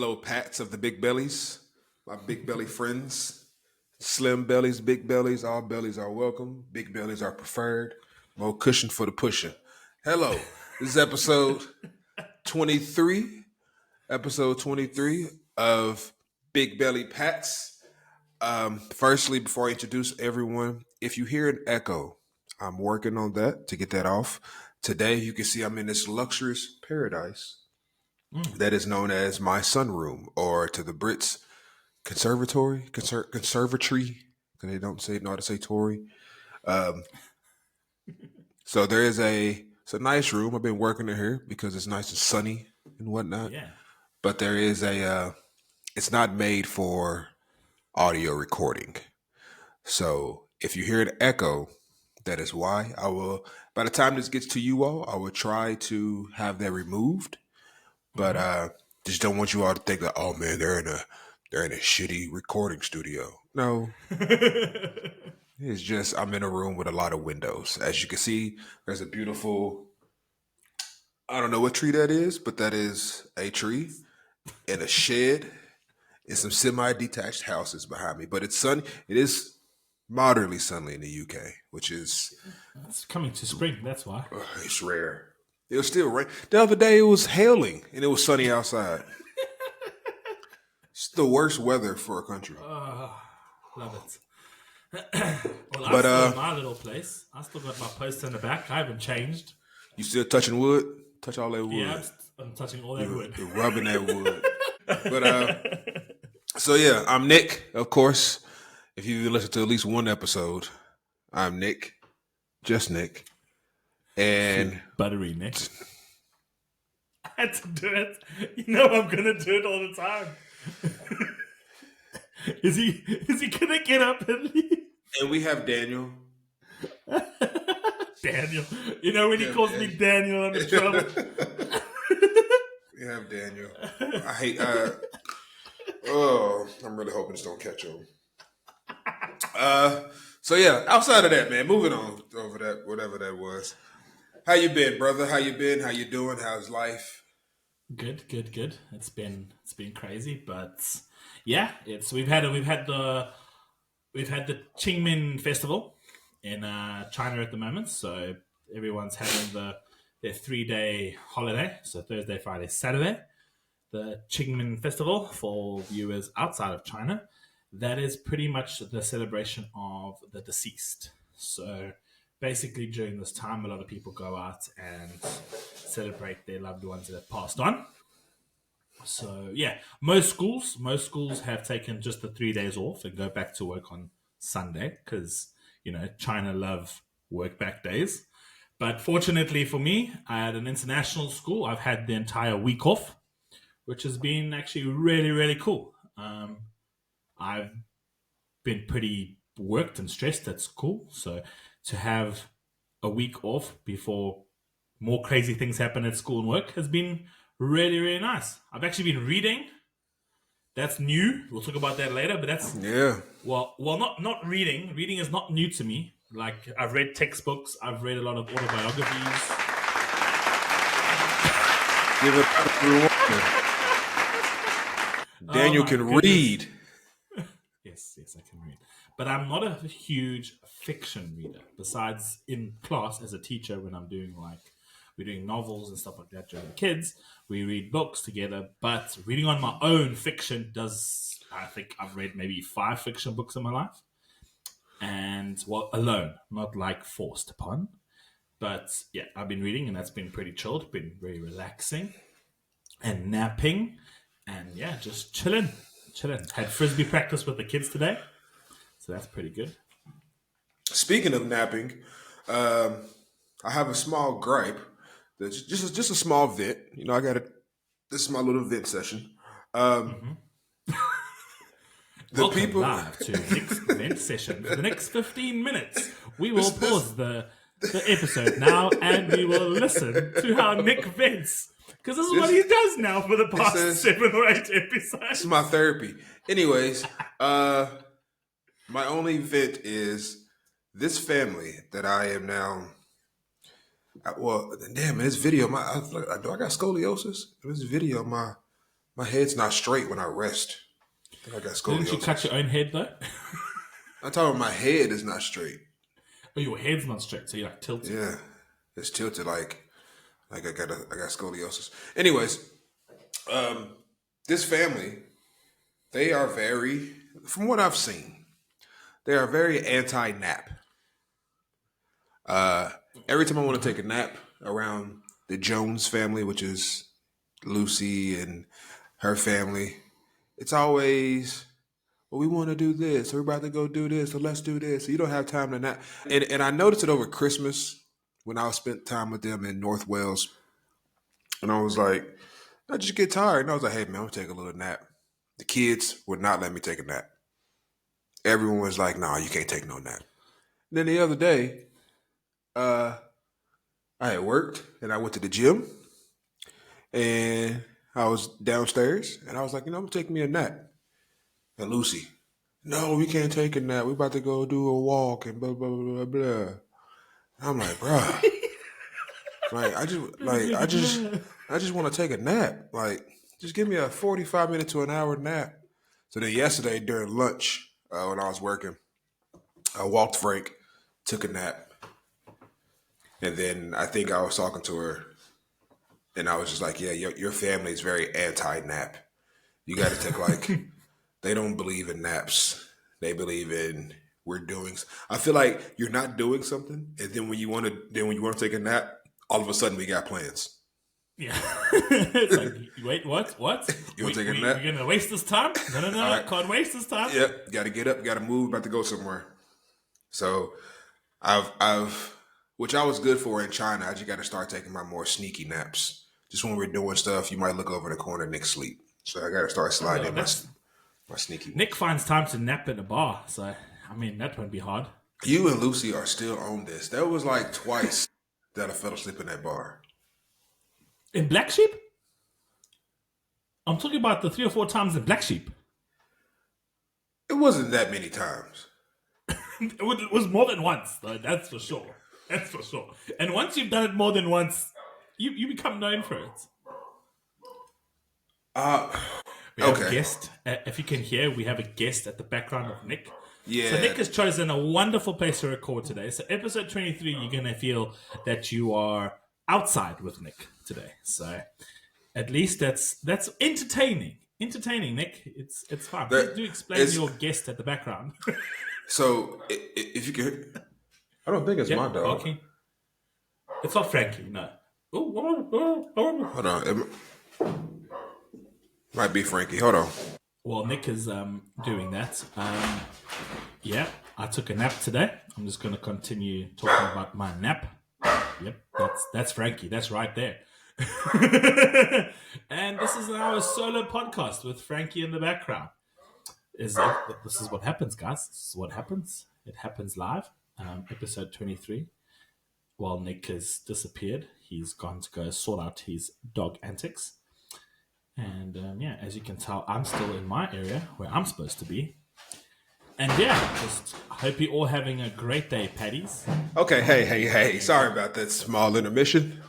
Hello, Pats of the Big Bellies, my big belly friends. Slim bellies, big bellies, all bellies are welcome. Big bellies are preferred. More cushion for the pusher. Hello, this is episode 23, episode 23 of Big Belly Pats. Firstly, before I introduce everyone, if you hear an echo, I'm working on that to get that off. Today, you can see I'm in this luxurious paradise that is known as my sunroom, or to the Brits, conservatory. 'Cause they don't know how to say Tory. Um, so it's a nice room. I've been working in here because it's nice and sunny and whatnot. Yeah. But there is it's not made for audio recording. So if you hear an echo, that is why. I will. By the time this gets to you all, I will try to have that removed. But hmm just don't want you all to think that, oh man, they're in a shitty recording studio. No, it's just I'm in a room with a lot of windows. As you can see, there's a beautiful, I don't know what tree that is, but that is a tree and a shed and some semi-detached houses behind me. But it's sunny. It is moderately sunny in the UK, which is It's coming to spring, that's why. it's rare. It was still rain. The other day it was hailing and it was sunny outside. It's the worst weather for a country. Love it. Well, I'm But still in my little place. I still got my post in the back. I haven't changed. you still touching wood? Touch all that Yeah, wood. I'm touching all that wood. You're rubbing that wood. But so yeah, I'm Nick, of course. If you listen to at least one episode, I'm Nick, just Nick, and Buttery Nick. I had to do it. You know I'm gonna do it all the time. Is he gonna get up and leave? we have Daniel. Daniel. You know when he Yeah, calls Daniel. me Daniel, I'm in trouble. We have Daniel. I hate. Oh, I'm really hoping this don't catch on. So yeah, outside of that, man, moving on over that, whatever that was. How you been, brother? How you been? How you doing? How's life? Good. It's been crazy, but yeah, we've had the Qingming festival in China at the moment, so everyone's having their 3-day holiday. So Thursday, Friday, Saturday, the Qingming festival for viewers outside of China. That is pretty much the celebration of the deceased. So basically, during this time, a lot of people go out and celebrate their loved ones that have passed on. So yeah, most schools have taken just the 3 days off and go back to work on Sunday because China love work back days. But fortunately for me, I had an international school. I've had the entire week off, which has been actually really really cool. I've been pretty worked and stressed at school, so to have a week off before more crazy things happen at school and work has been really, really nice. I've actually been reading. That's new. We'll talk about that later. But that's Yeah. not reading. Reading is not new to me. Like I've read textbooks. I've read a lot of autobiographies. Give it up to everyone. Daniel my can goodness. read. Yes, I can read. But I'm not a huge fiction reader. Besides in class as a teacher, when we're doing novels and stuff like that during the kids, we read books together. But reading on my own fiction I think I've read maybe 5 fiction books in my life. And alone, not like forced upon. But yeah, I've been reading and that's been pretty chilled, been very relaxing and napping. And yeah, just chilling. Had frisbee practice with the kids today. So that's pretty good. Speaking of napping, I have a small gripe. That's just a small vent. I got it. This is my little vent session. Um, the Welcome people. live to Nick's event session. For the next 15 minutes, we will pause the episode now and we will listen to how Nick vents. Because this is what he does now for the past 7 or 8 episodes. It's my therapy. Anyways, my only vent is this family that I am now. Well, damn, this video. Do I got scoliosis? This video, my My head's not straight when I rest. I think I got Didn't you cut your scoliosis. own head though? I'm talking about my head is not straight. Oh, your head's not straight, so you're like tilted. Yeah, it's tilted like I got scoliosis. Anyways, um, this family, they are very, from what I've seen, they are very anti-nap. Every time I want to take a nap around the Jones family, which is Lucy and her family, it's always, well, we want to do this. So we're about to go do this. So let's do this. So you don't have time to nap. And I noticed it over Christmas when I spent time with them in North Wales. And I was like, I just get tired. And I was like, hey, man, I'm going to take a little nap. The kids would not let me take a nap. Everyone was like, no, you can't take no nap. And then the other day, uh, I had worked and I went to the gym and I was downstairs and I was like, I'm going to take me a nap. And Lucy, no, we can't take a nap. We about to go do a walk and blah, blah, blah, blah, blah. I'm like, bruh, like, I just want to take a nap. Like, just give me a 45 minute to an hour nap. So then yesterday during lunch, when I was working, I walked Frank, took a nap. And then I think I was talking to her and I was just like, yeah, your family is very anti-nap. You got to take they don't believe in naps. They believe in we're doing. I feel like you're not doing something, and then when you want to take a nap, all of a sudden we got plans. Yeah. It's like, wait, what? You want to take a nap? We're gonna waste this time? No, All right. can't waste this time. Yep, got to get up, got to move, about to go somewhere. So I've, which I was good for in China. I just got to start taking my more sneaky naps. Just when we're doing stuff, you might look over the corner, Nick sleep. So I got to start sliding in my sneaky. Nick finds time to nap in a bar, so I mean that won't be hard. You and Lucy are still on this. That was like twice that I fell asleep in that bar. In Black Sheep? I'm talking about the 3 or 4 times in Black Sheep. It wasn't that many times. It was more than once, though, that's for sure. That's for sure. And once you've done it more than once, you become known for it. We have a guest. If you can hear, we have a guest at the background of Nick. Yeah. So Nick has chosen a wonderful place to record today. So episode 23, you're going to feel that you are outside with Nick today. So at least that's entertaining. Entertaining, Nick. It's fun. Please do explain your guest at the background. So if you can, I don't think it's my dog. Barking. It's not Frankie, no. Hold on. It might be Frankie. Hold on. While Nick is doing that, yeah, I took a nap today. I'm just going to continue talking about my nap. Yep, that's Frankie. That's right there. And this is our solo podcast with Frankie in the background. This is what happens, guys. This is what happens. It happens live. Episode 23. While Nick has disappeared, he's gone to go sort out his dog antics. And yeah, as you can tell, I'm still in my area where I'm supposed to be. And yeah, just hope you're all having a great day, Paddies. Okay, hey. Sorry about that small intermission.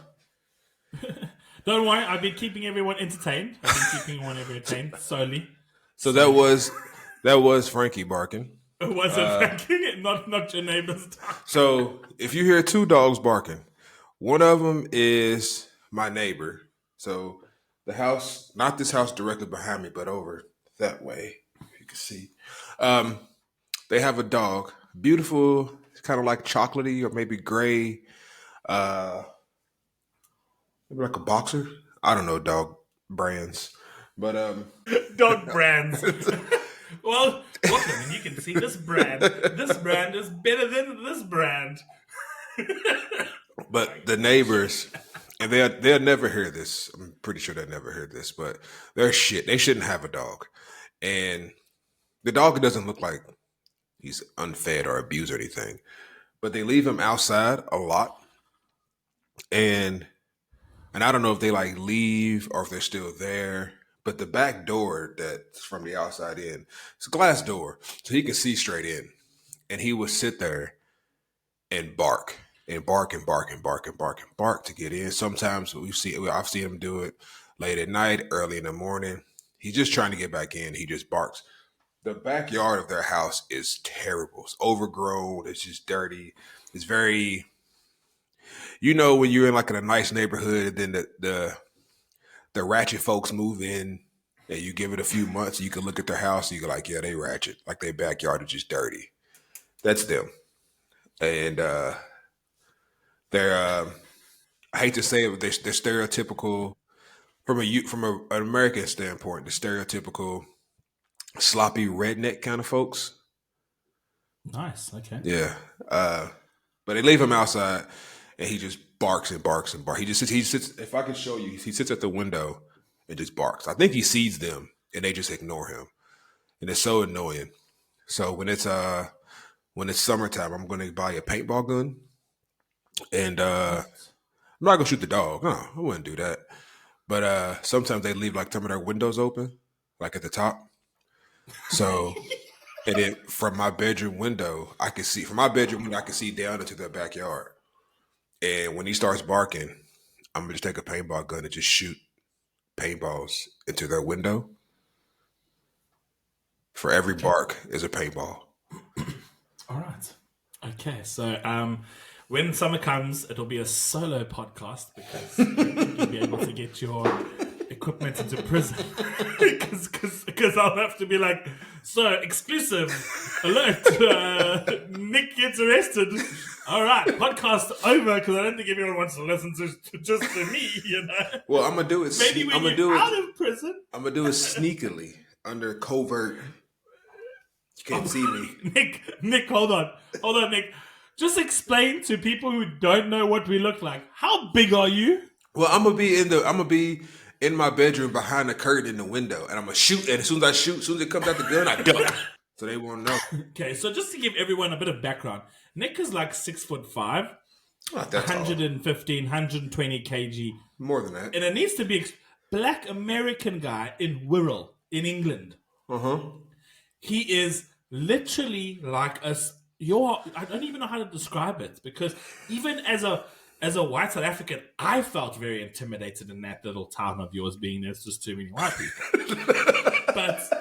Don't worry, I've been keeping everyone entertained. I've been keeping everyone entertained solely. So that was Frankie barking. It wasn't Frankie, not your neighbor's dog. So if you hear 2 dogs barking, one of them is my neighbor. So the house, not this house directly behind me, but over that way, you can see. They have a dog, beautiful, kind of like chocolatey or maybe gray, maybe like a boxer. I don't know dog brands, but Dog brands. Well, look, I mean, you can see this brand. This brand is better than this brand. But the neighbors, and they'll never hear this. I'm pretty sure they'll never hear this, but they're shit. They shouldn't have a dog. And the dog doesn't look like he's unfed or abused or anything. But they leave him outside a lot. And I don't know if they like leave or if they're still there. But the back door that's from the outside in, it's a glass door. So he can see straight in. And he would sit there and bark. And bark and bark and bark and bark and bark to get in. Sometimes I've seen him do it late at night, early in the morning. He's just trying to get back in. He just barks. The backyard of their house is terrible. It's overgrown. It's just dirty. It's very, when you're in like in a nice neighborhood, then the ratchet folks move in, and you give it a few months, you can look at their house, and you go like, yeah, they ratchet. Like their backyard is just dirty. That's them. And they're, I hate to say it, but they're stereotypical an American standpoint. The stereotypical sloppy redneck kind of folks. Nice. Okay. Yeah. But they leave him outside, and he just barks and barks and barks. He just sits. He sits. If I can show you, he sits at the window and just barks. I think he sees them, and they just ignore him, and it's so annoying. So when it's summertime, I'm going to buy a paintball gun, and I'm not gonna shoot the dog. No, I wouldn't do that. But sometimes they leave like some of their windows open, like at the top. So, and then from my bedroom window, I can see down into their backyard. And when he starts barking, I'm gonna just take a paintball gun and just shoot paintballs into their window. For every bark is a paintball. All right. Okay. So when summer comes, it'll be a solo podcast because you'll be able to get your equipment into prison. Because I'll have to be like, so exclusive alert, Nick gets arrested. All right, podcast over because I don't think everyone wants to listen to just to me, Well, I'm gonna do it. Maybe when you're out of prison, I'm gonna do it sneakily under covert. You can't see me. Nick, hold on, Nick. Just explain to people who don't know what we look like. How big are you? Well, I'm gonna be in my bedroom behind the curtain in the window, and I'm gonna shoot. And as soon as it comes out the gun, I duck, so they won't know. Okay, so just to give everyone a bit of background, Nick is like 6'5", Not that 115, 120 kg, more than that, and it needs to be black American guy in Wirral in England. He is literally like us. I don't even know how to describe it because even as a white South African, I felt very intimidated in that little town of yours, being there's just too many white people. but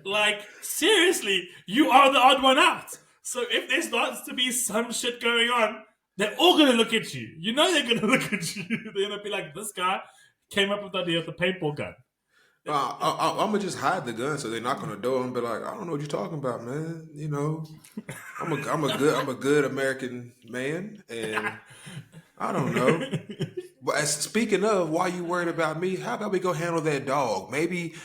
like seriously, you are the odd one out. So if there starts to be some shit going on, they're all gonna look at you. You know they're gonna look at you. They're gonna be like, this guy came up with the idea of the paintball gun. I'm gonna just hide the gun so they knock on the door and be like, I don't know what you're talking about, man. I'm a good American man, and I don't know. But speaking of, why you worried about me? How about we go handle that dog? Maybe,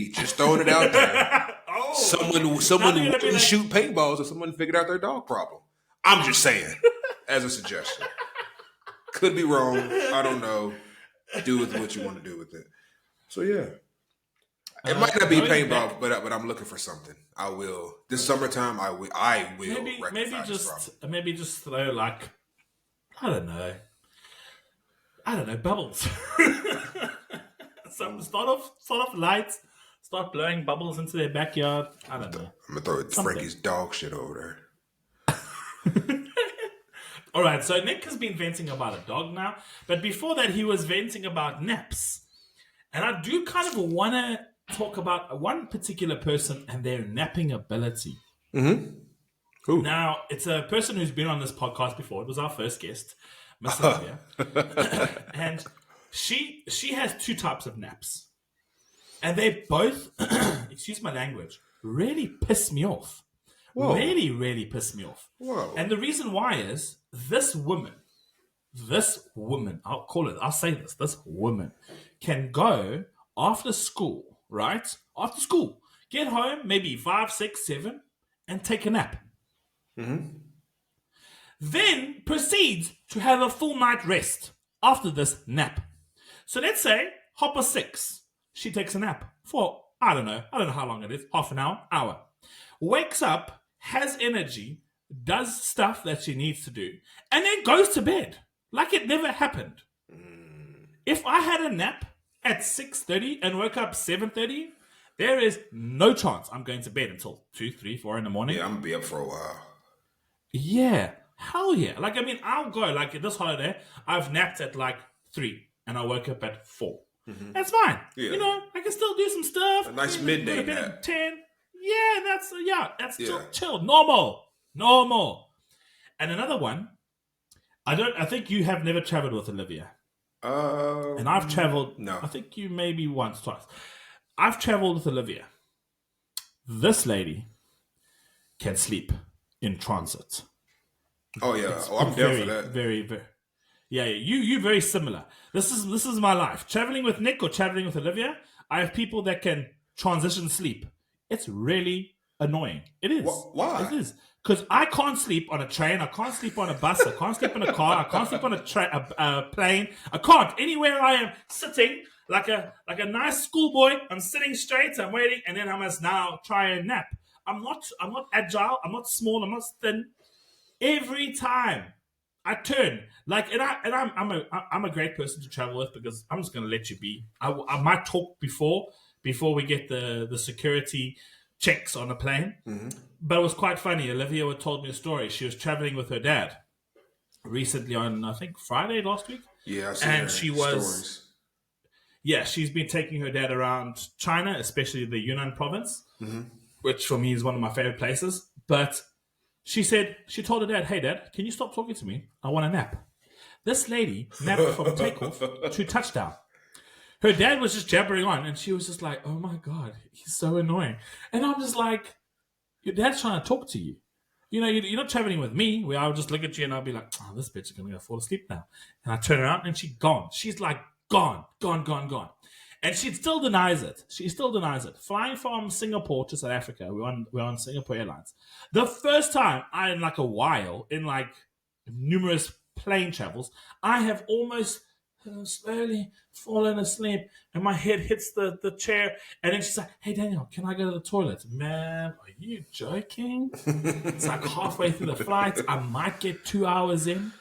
just throwing it out there. Someone wouldn't shoot paintballs if someone figured out their dog problem. I'm just saying, as a suggestion. Could be wrong. I don't know. Do with what you want to do with it. So yeah. It might not be paintball, but I'm looking for something. I will this summertime. I will. Maybe just throw like I don't know bubbles. Start off lights. Start blowing bubbles into their backyard. I don't know. I'm gonna throw Frankie's dog shit over there. All right. So Nick has been venting about a dog now, but before that he was venting about naps, and I do kind of want to talk about one particular person and their napping ability. Mm-hmm. Now, it's a person who's been on this podcast before. It was our first guest, Miss Olivia. And she has two types of naps. And they both, excuse my language, really piss me off. Whoa. Really, really piss me off. Whoa. And the reason why is this woman, this woman can go after school, right? After school, get home, maybe 5, 6, 7, and take a nap. Mm-hmm. Then proceeds to have a full night rest after this nap. So let's say 6:30, she takes a nap for, I don't know how long it is, half an hour. Wakes up, has energy, does stuff that she needs to do, and then goes to bed like it never happened. If I had a nap at 6:30 and woke up 7:30, there is no chance I'm going to bed until 2, 3, 4 in the morning. Yeah, I'm gonna be up for a while. Yeah, hell yeah. Like, I mean, I'll go, like this holiday, I've napped at like 3 and I woke up at 4. That's fine. Yeah. You know, I can still do some stuff. A nice Go midday to bed nap. at 10. Yeah, that's still Yeah. chill. Normal. And another one, I think you have never traveled with Olivia. And I've traveled, No. I think you maybe once, twice. I've traveled with Olivia. This lady can sleep in transit. Oh yeah. It's I'm down for that. very. Yeah, you very similar. This is my life. Traveling with Nick or traveling with Olivia, I have people that can transition sleep. It's really annoying. It is. Why? It is. Because I can't sleep on a train. I can't sleep on a bus. I can't sleep in a car. I can't sleep on a plane. I can't. Anywhere I am sitting like a nice schoolboy, I'm sitting straight. I'm waiting, and then I must now try and nap. I'm not agile. I'm not small. I'm not thin. Every time I turn I'm a great person to travel with because I'm just going to let you be. I might talk before we get the security checks on a plane. But it was quite funny. Olivia told me a story. She was traveling with her dad recently on, I think, Friday last week. Yeah, I've seen And her she was, stories. yeah, she's been taking her dad around China, especially the Yunnan province, which for me is one of my favorite places. But she told her dad, "Hey, Dad, can you stop talking to me? I want a nap." This lady napped from takeoff to touchdown. Her dad was just jabbering on, and she was just like, "Oh my God, he's so annoying." And I'm just like, your dad's trying to talk to you. You know, you're not traveling with me, where I'll just look at you and I'll be like, "Oh, this bitch is going to go fall asleep now." And I turn around and she's gone. She's like, gone. And she still denies it. She still denies it. Flying from Singapore to South Africa, we're on Singapore Airlines. The first time in like a while, in like numerous plane travels, I have almost slowly fallen asleep and my head hits the chair. And then she's like, "Hey, Daniel, can I go to the toilet?" Man, are you joking? It's like halfway through the flight. I might get 2 hours in.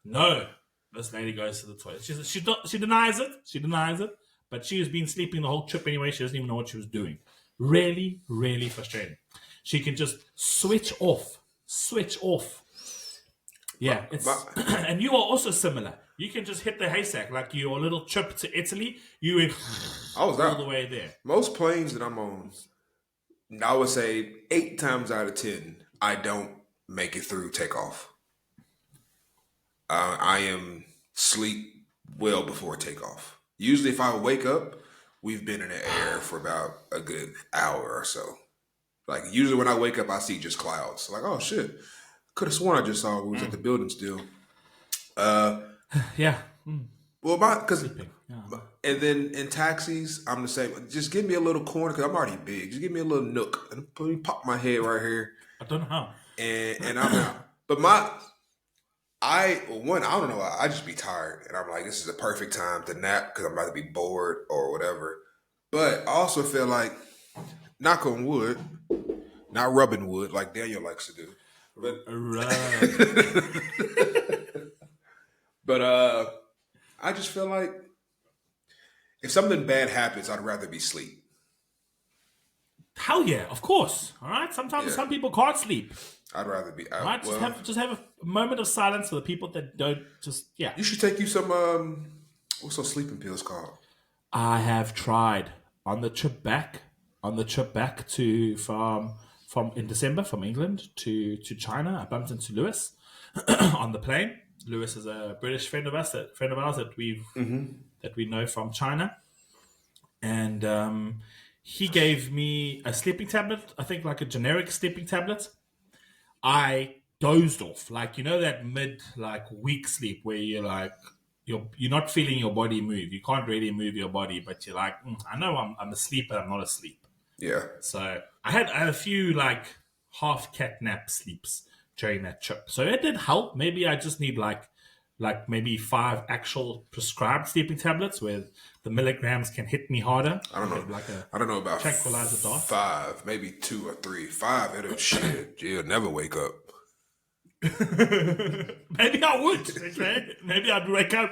No. This lady goes to the toilet. She denies it. She denies it. But she has been sleeping the whole trip anyway. She doesn't even know what she was doing. Really, really frustrating. She can just switch off. Yeah, and you are also similar. You can just hit the haystack like your little trip to Italy. You went all the way there. Most planes that I'm on, I would say 8 times out of 10, I don't make it through takeoff. I am sleep well before takeoff. Usually, if I wake up, we've been in the air for about a good hour or so. Like usually, when I wake up, I see just clouds. Like, oh shit, could have sworn I just saw we was at the building still. Yeah. Well, and then in taxis, I'm the same. Just give me a little corner because I'm already big. Just give me a little nook and let me pop my head right here. I don't know how. And I'm out. But I don't know. I just be tired, and I'm like, this is a perfect time to nap because I'm about to be bored or whatever. But I also feel like, knock on wood, not rubbing wood like Daniel likes to do. But I just feel like if something bad happens, I'd rather be asleep. Hell yeah, of course. All right. Sometimes some people can't sleep. I'd rather be out. Right? Just have a moment of silence for the people that don't just You should take you some what's those sleeping pills called? I have tried on the trip back to from in December from England to China. I bumped into Lewis on the plane. Lewis is a British friend of ours that we know from China, and he gave me a sleeping tablet. I think like a generic sleeping tablet. I dozed off, like that mid weak sleep where you're like you're not feeling your body move. You can't really move your body, but you're like, I know I'm asleep, but I'm not asleep. Yeah. So I had a few half cat nap sleeps during that trip. So it did help. Maybe I just need like maybe 5 actual prescribed sleeping tablets where the milligrams can hit me harder. I don't know. I don't know about tranquilizer dart. 5, maybe 2 or 3. 5, it'll shit. You'll never wake up. Maybe I would. Okay? Maybe I'd wake up.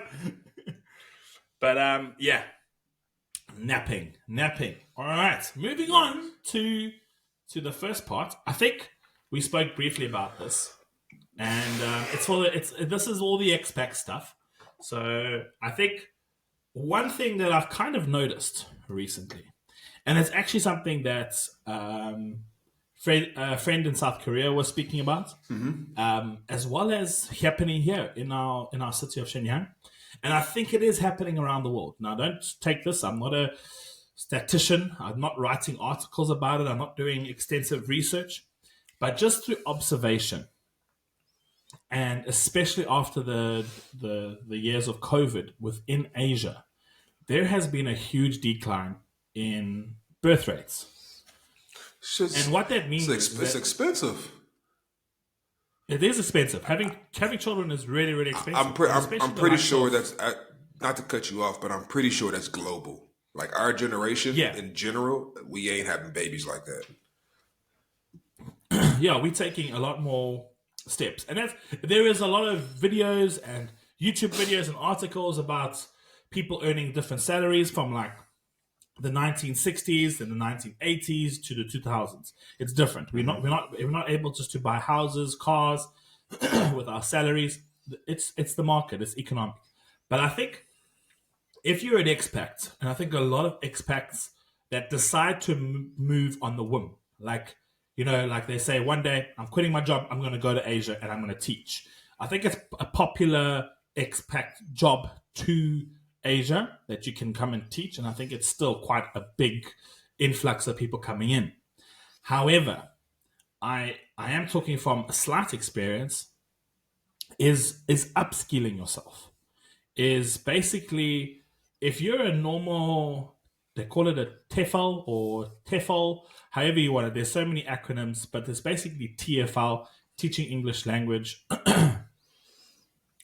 But yeah, napping. All right, moving on to the first part. I think we spoke briefly about this, and this is all the expat stuff. So I think one thing that I've kind of noticed recently, and it's actually something that a friend in South Korea was speaking about, as well as happening here in our city of Shenyang, and I think it is happening around the world. Now, don't take this. I'm not a statistician. I'm not writing articles about it. I'm not doing extensive research, but just through observation, and especially after the years of COVID within Asia, there has been a huge decline in birth rates. And what that means is it's that expensive. it is expensive. Having children is really, really expensive. I'm pretty sure that's not to cut you off, but I'm pretty sure that's global. Like our generation in general, we ain't having babies like that. Yeah, we're taking a lot more steps, and there is a lot of videos and YouTube videos and articles about people earning different salaries from like the 1960s and the 1980s to the 2000s. It's different. We're not able just to buy houses, cars with our salaries. It's the market. It's economic. But I think if you're an expat, and I think a lot of expats that decide to move on the whim, like like they say, one day I'm quitting my job, I'm going to go to Asia and I'm going to teach. I think it's a popular expat job to Asia that you can come and teach, and I think it's still quite a big influx of people coming in. However, I am talking from a slight experience. Is upskilling yourself, is basically, if you're a normal, they call it a TEFL or TEFL, however you want it. There's so many acronyms, but there's basically TFL, teaching English language,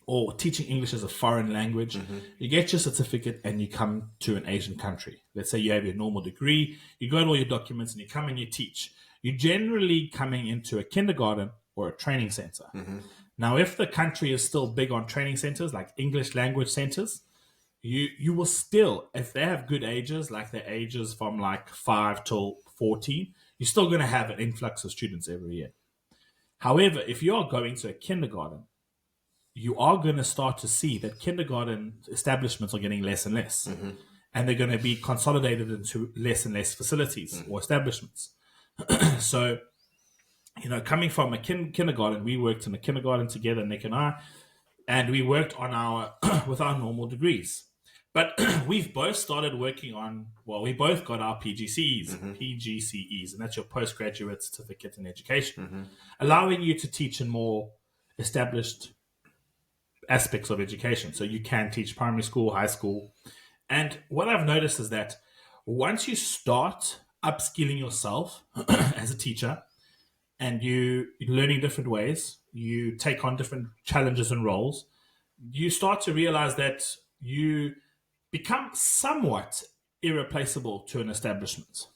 or teaching English as a foreign language. You get your certificate and you come to an Asian country. Let's say you have your normal degree, you got all your documents and you come and you teach. You're generally coming into a kindergarten or a training center. Now, if the country is still big on training centers, like English language centers, you will still, if they have good ages, like their ages from like 5 till 14, you're still going to have an influx of students every year. However, if you are going to a kindergarten, you are going to start to see that kindergarten establishments are getting less and less. And they're going to be consolidated into less and less facilities or establishments. So, coming from a kindergarten, we worked in a kindergarten together, Nick and I, and we worked on our with our normal degrees. But we've both started working on, we both got our PGCEs, and that's your postgraduate certificate in education, allowing you to teach in more established aspects of education. So you can teach primary school, high school. And what I've noticed is that once you start upskilling yourself as a teacher, and you're learning different ways, you take on different challenges and roles, you start to realize that you become somewhat irreplaceable to an establishment.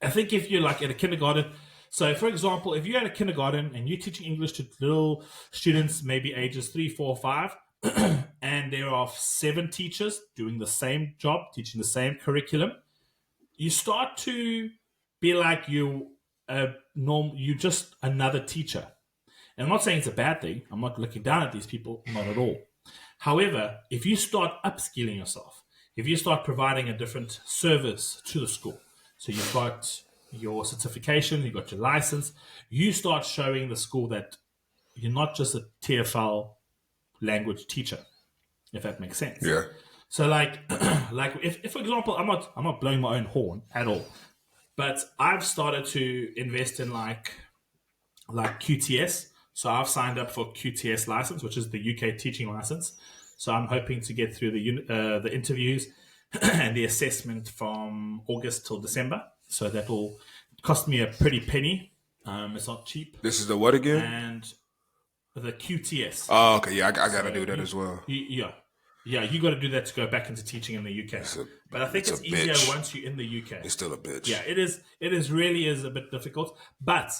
I think if you're like at a kindergarten, so for example, if you're at a kindergarten and you're teaching English to little students, maybe ages 3, 4, 5, and there are 7 teachers doing the same job, teaching the same curriculum, you start to be like you're just another teacher. And I'm not saying it's a bad thing. I'm not looking down at these people, not at all. However, if you start upskilling yourself, if you start providing a different service to the school, so you've got your certification, you've got your license, you start showing the school that you're not just a TFL language teacher, if that makes sense. Yeah. So like if for example, I'm not blowing my own horn at all, but I've started to invest in like QTS. So I've signed up for QTS license, which is the UK teaching license. So I'm hoping to get through the interviews and the assessment from August till December. So that will cost me a pretty penny. It's not cheap. This is the what again? And the QTS. Oh, okay. Yeah, I got to do that as well. Yeah, you got to do that to go back into teaching in the UK. But I think it's easier once you're in the UK. It's still a bitch. Yeah, it is. It is really is a bit difficult. But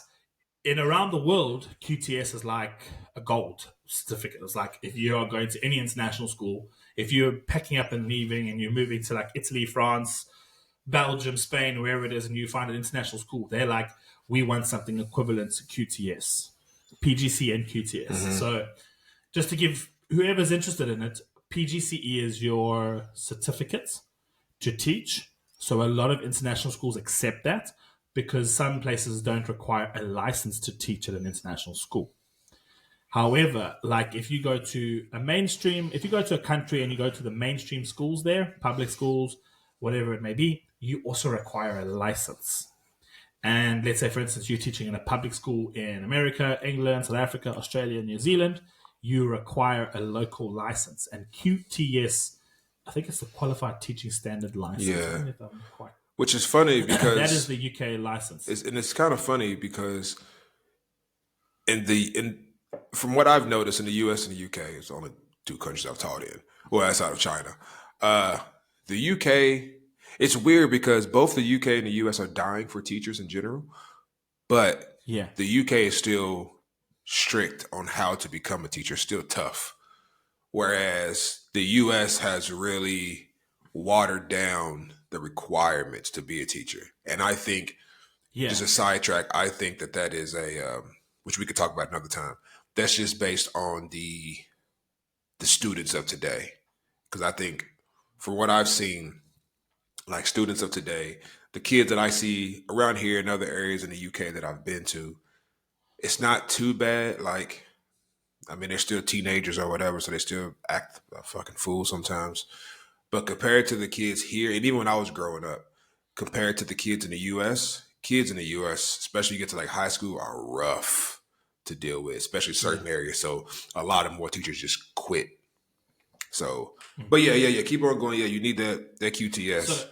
in around the world, QTS is like a gold certificate. It's like if you are going to any international school, if you're packing up and leaving and you're moving to like Italy, France, Belgium, Spain, wherever it is, and you find an international school, they're like, we want something equivalent to QTS, PGC and QTS. So just to give whoever's interested in it, PGCE is your certificate to teach. So a lot of international schools accept that because some places don't require a license to teach at an international school. However, like if you go to a mainstream, if you go to a country and you go to the mainstream schools there, public schools, whatever it may be, you also require a license. And let's say, for instance, you're teaching in a public school in America, England, South Africa, Australia, New Zealand, you require a local license. And QTS, I think it's the Qualified Teaching Standard License. I don't know if I'm quite. Which is funny because that is the UK license. And it's kind of funny because from what I've noticed in the US and the UK, it's only two countries I've taught in. Well, outside of China. The UK, it's weird because both the UK and the US are dying for teachers in general, but the UK is still strict on how to become a teacher, still tough. Whereas the US has really watered down the requirements to be a teacher. And I think, just a sidetrack, I think that is which we could talk about another time. That's just based on the students of today. Because I think from what I've seen, like students of today, the kids that I see around here in other areas in the UK that I've been to, it's not too bad. Like, I mean, they're still teenagers or whatever, so they still act a fucking fool sometimes. But compared to the kids here, and even when I was growing up, compared to the kids in the US, especially you get to like high school, are rough to deal with, especially certain areas. So a lot of more teachers just quit. So, but yeah, keep on going. Yeah, you need that QTS.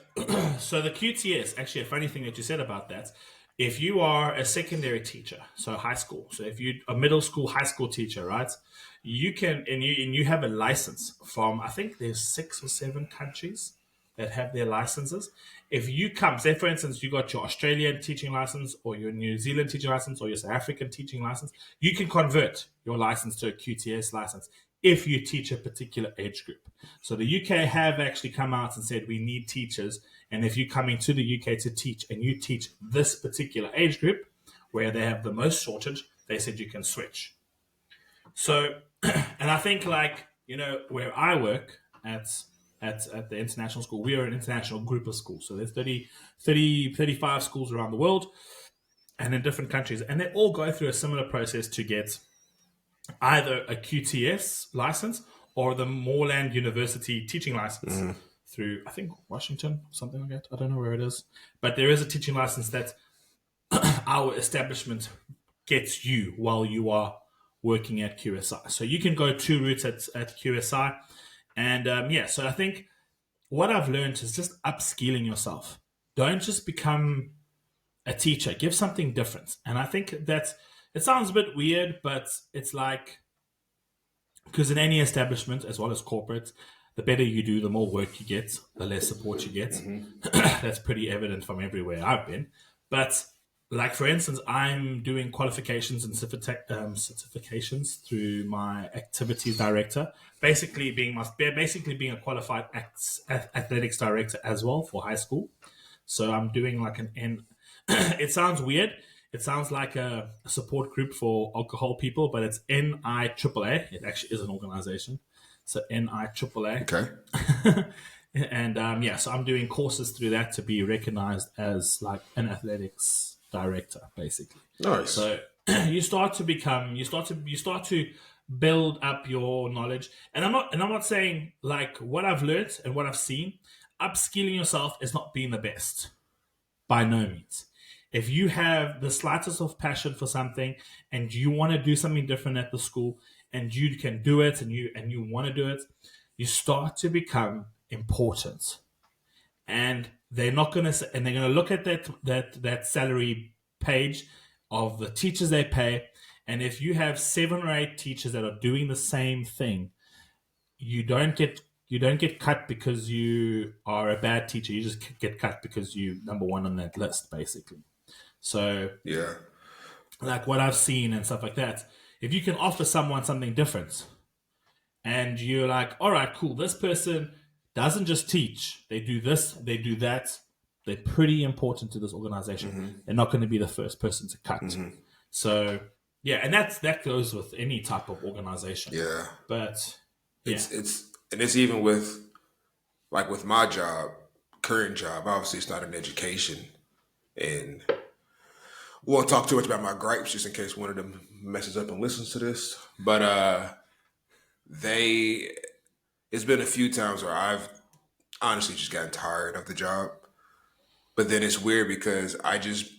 So the QTS, actually, a funny thing that you said about that, if you are a secondary teacher, so high school, so if you're a middle school, high school teacher, right, you can, and you have a license from, I think there's 6 or 7 countries that have their licenses. If you come, say for instance, you got your Australian teaching license or your New Zealand teaching license or your South African teaching license, you can convert your license to a QTS license if you teach a particular age group. So the UK have actually come out and said we need teachers, and if you're coming to the UK to teach and you teach this particular age group where they have the most shortage, they said you can switch. So, and I think like, you know, where I work at the international school, we are an international group of schools. So there's 35 schools around the world and in different countries, and they all go through a similar process to get either a QTS license or the Moreland University teaching license through, I think, Washington, something like that. I don't know where it is. But there is a teaching license that our establishment gets you while you are working at QSI. So you can go 2 routes at QSI. And so I think what I've learned is just upskilling yourself. Don't just become a teacher. Give something different. And I think that it sounds a bit weird, but it's like, because in any establishment, as well as corporate, the better you do, the more work you get, the less support you get. That's pretty evident from everywhere I've been. But like, for instance, I'm doing qualifications and certifications through my activities director, basically being a qualified athletics director as well for high school. So I'm doing like it sounds weird. It sounds like a support group for alcohol people, but it's NIAAA. It actually is an organization. So NIAAA. Okay. And so I'm doing courses through that to be recognized as like an athletics director, basically. Nice. So you start to build up your knowledge. And I'm not saying like what I've learned and what I've seen, upskilling yourself is not being the best. By no means. If you have the slightest of passion for something and you want to do something different at the school and you can do it and you want to do it, you start to become important. And they're going to look at that salary page of the teachers they pay. And if you have 7 or 8 teachers that are doing the same thing, you don't get cut because you are a bad teacher. You just get cut because you're number 1 on that list, basically. So, yeah, like what I've seen and stuff like that, if you can offer someone something different and you're like, all right, cool, this person doesn't just teach, they do this, they do that, they're pretty important to this organization. They're not going to be the first person to cut. So, yeah, and that goes with any type of organization. Yeah. But, yeah. and it's even with with my job, current job. Obviously, it's not in education, and we won't talk too much about my gripes just in case one of them messes up and listens to this. But they, it's been a few times where I've honestly just gotten tired of the job. But then it's weird because I just,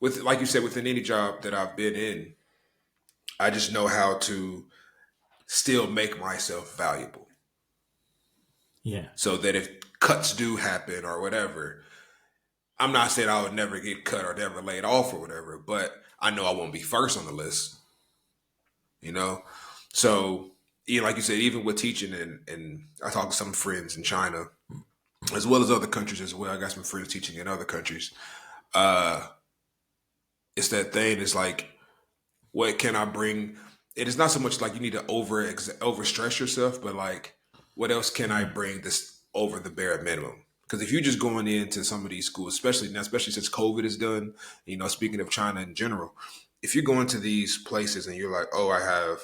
with like you said, within any job that I've been in, I just know how to still make myself valuable. Yeah. So that if cuts do happen or whatever, I'm not saying I would never get cut or never laid off or whatever, but I know I won't be first on the list, you know? So, like you said, even with teaching, and I talk to some friends in China, as well as other countries as well. I got some friends teaching in other countries. Uh, it's that thing. It's like, what can I bring? It is not so much like you need to over stress yourself, but like, what else can I bring this over the bare minimum? Because if you're just going into some of these schools, especially now, especially since COVID is done, speaking of China in general, if you're going to these places and you're like, oh, I have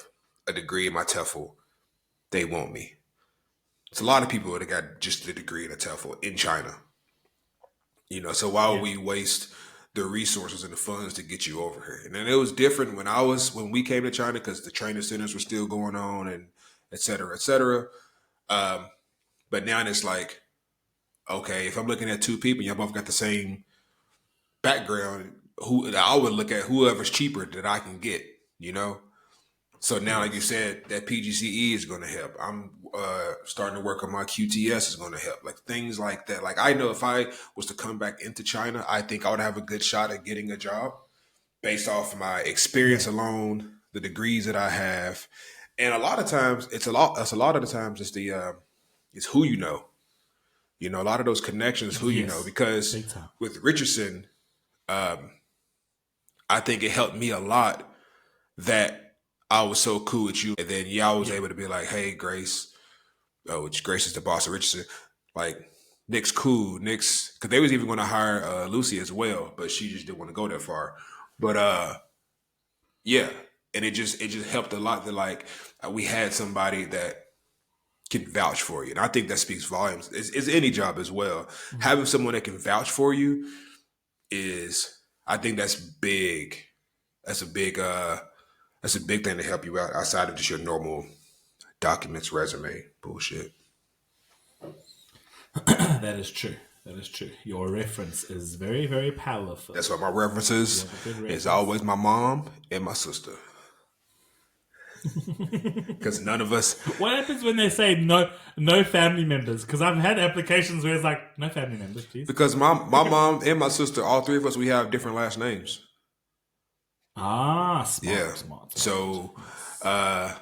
a degree in my TEFL, they want me. It's a lot of people that got just the degree in a TEFL in China. So why would Yeah. we waste the resources and the funds to get you over here? And then it was different when we came to China because the training centers were still going on and et cetera, et cetera. But now it's like, okay, if I'm looking at two people, y'all both got the same background, I would look at whoever's cheaper that I can get, you know? So now, like you Yes. said, that PGCE is going to help. I'm starting to work on my QTS is going to help. Like things like that. Like I know if I was to come back into China, I think I would have a good shot at getting a job based off my experience Yeah. alone, the degrees that I have, and a lot of times it's a lot. That's a lot of the times it's who you know. A lot of those connections, who you know, Yes. because Big time. with Richardson, I think it helped me a lot that I was so cool with you. And then y'all was Yeah. able to be like, hey, Grace, which Grace is the boss of Richardson, like, Nick's cool. Nick's, because they was even going to hire Lucy as well, but she just didn't want to go that far. But yeah, and it just helped a lot that like we had somebody that can vouch for you, and I think that speaks volumes. It's any job as well. Mhm. Having someone that can vouch for you is, I think that's big. That's a big that's a big thing to help you out outside of just your normal documents, resume bullshit. That is true. That is true. Your reference is very, very powerful. That's why my You references have a good is reference. always my mom and my sister. Because none of us, What happens when they say no family members? Because I've had applications where it's like no family members, please. because my mom and my sister, all three of us, we have different last names. Ah, Yeah. smart, smart, smart. So Yes.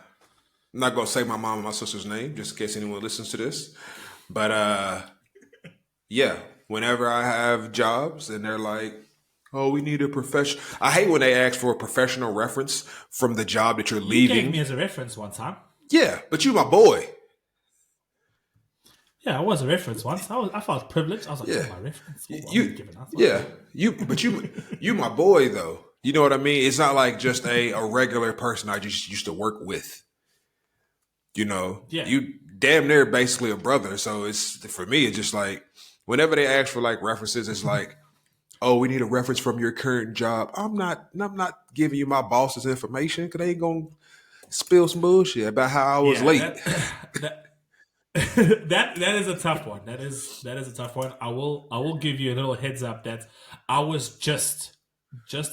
I'm not gonna say my mom and my sister's name just in case anyone listens to this. But yeah, whenever I have jobs and they're like, oh, we need a profession. I hate when they ask for a professional reference from the job that you're You gave leaving. me as a reference one time. Yeah, but you my boy. Yeah, I was a reference once. I felt privileged. I was like, Yeah. oh, my reference. Oh, I'm being You given. That's yeah. okay. You my boy though. You know what I mean? It's not like just a regular person I just used to work with. Yeah, You damn near basically a brother. So it's for me, it's just like whenever they ask for like references, it's like, oh, we need a reference from your current job. I'm not giving you my boss's information because they ain't gonna spill some bullshit about how I was yeah. late. That that is a tough one. That is a tough one. I will give you a little heads up that I was just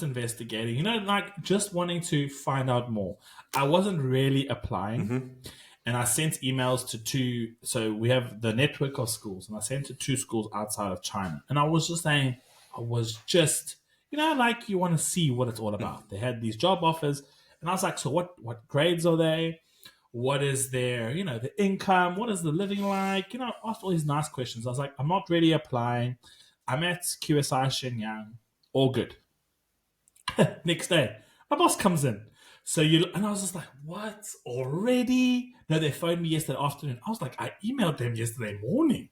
investigating. Like just wanting to find out more. I wasn't really applying, Hmm. and I sent emails to two. So we have the network of schools, and I sent to two schools outside of China. And I was just saying, I was just like you want to see what it's all about. They had these job offers, and I was like, so what grades are they? What is their, the income? What is the living like? I asked all these nice questions. I was like, I'm not really applying. I'm at QSI Shenyang. All good. Next day, my boss comes in. And I was just like, what? Already? No, they phoned me yesterday afternoon. I was like, I emailed them yesterday morning.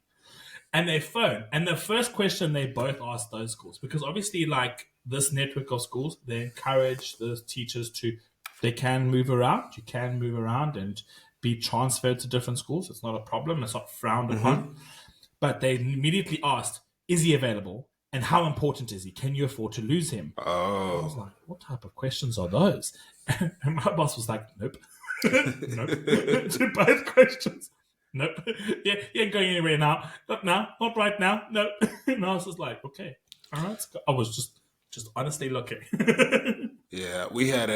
And they phoned. And the first question they both asked those schools, because obviously, like this network of schools, they encourage the teachers to, they can move around. You can move around and be transferred to different schools. It's not a problem. It's not frowned upon. But they immediately asked, is he available? And how important is he? Can you afford to lose him? I was like, what type of questions are those? And my boss was like, nope. Nope. To both questions. Nope. Yeah, he ain't going anywhere now. Not now. Not right now. No. And I was just like, okay. All right. I was just honestly looking. Yeah, we had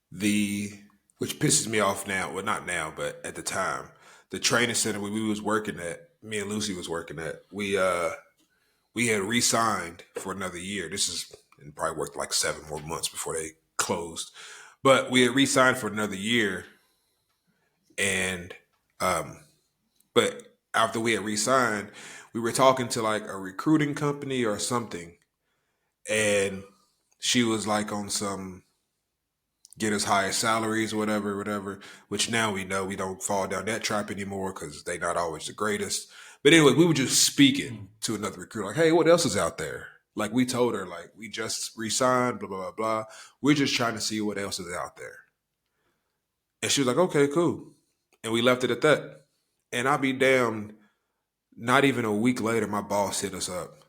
which pisses me off now. Well, not now, but at the time, the training center we was working at, me and Lucy was working at. We had re-signed for another year. This is and probably worked like 7 more months before they closed, but we had re-signed for another year, and but after we had re-signed, we were talking to like a recruiting company or something, and she was like on some get us higher salaries or whatever, which now we know we don't fall down that trap anymore because they're not always the greatest. But anyway, we were just speaking to another recruiter, like, hey, what else is out there? Like we told her, like, we just re-signed, blah, blah, blah, blah. We're just trying to see what else is out there. And she was like, okay, cool. And we left it at that. And I'll be damned, not even a week later, my boss hit us up.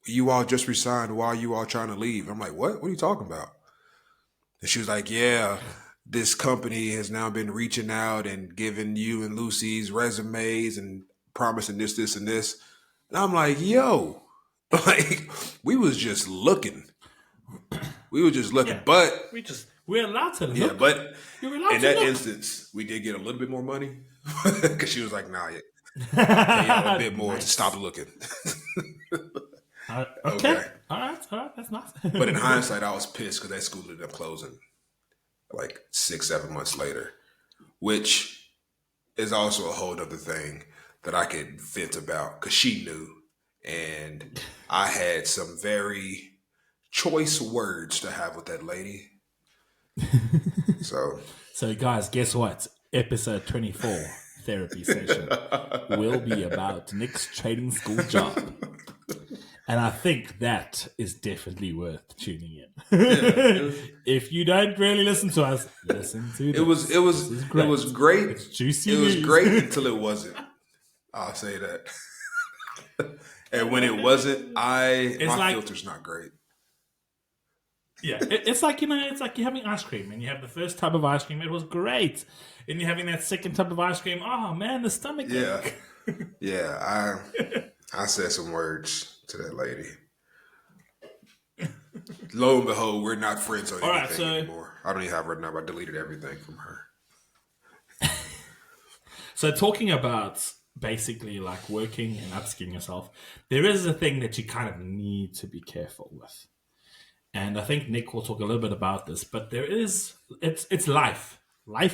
You all just resigned. Why are you all trying to leave? I'm like, what? What are you talking about? And she was like, yeah, this company has now been reaching out and giving you and Lucy's resumes and promising this, this, and this. And I'm like, yo, like, we was just looking. We were just looking. Yeah. But we're allowed to look. Yeah, but You're allowed in to that look. instance, we did get a little bit more money because she was like, nah, yeah, a bit more to stop looking. Okay. All right. That's nice. But in hindsight, I was pissed because that school ended up closing like 6-7 months later, which is also a whole other thing that I could vent about because she knew. And I had some very choice words to have with that lady. So guys, guess what? Episode 24, therapy session, will be about Nick's trading school job. And I think that is definitely worth tuning in. If you don't really listen to us, listen to this. It was great. It's juicy. It was news. great until it wasn't. I'll say that. And when it wasn't, my filter's not great. Yeah, it's like, it's like you're having ice cream and you have the first tub of ice cream. It was great. And you're having that second tub of ice cream. Oh, man, the stomach. Yeah. Yeah, I said some words to that lady. Lo and behold, we're not friends on anything anymore. I don't even have her number. I deleted everything from her. So talking about basically like working and upskilling yourself, there is a thing that you kind of need to be careful with. And I think Nick will talk a little bit about this, but it's life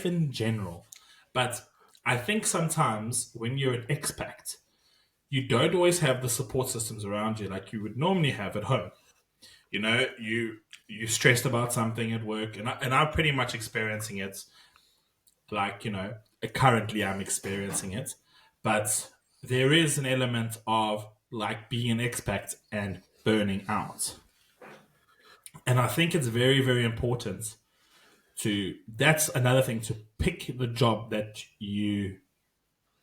in general. But I think sometimes when you're an expat, you don't always have the support systems around you like you would normally have at home. You're stressed about something at work, and I'm pretty much experiencing it. Like, currently I'm experiencing it, but there is an element of like being an expat and burning out. And I think it's very, very important that's another thing, to pick the job that you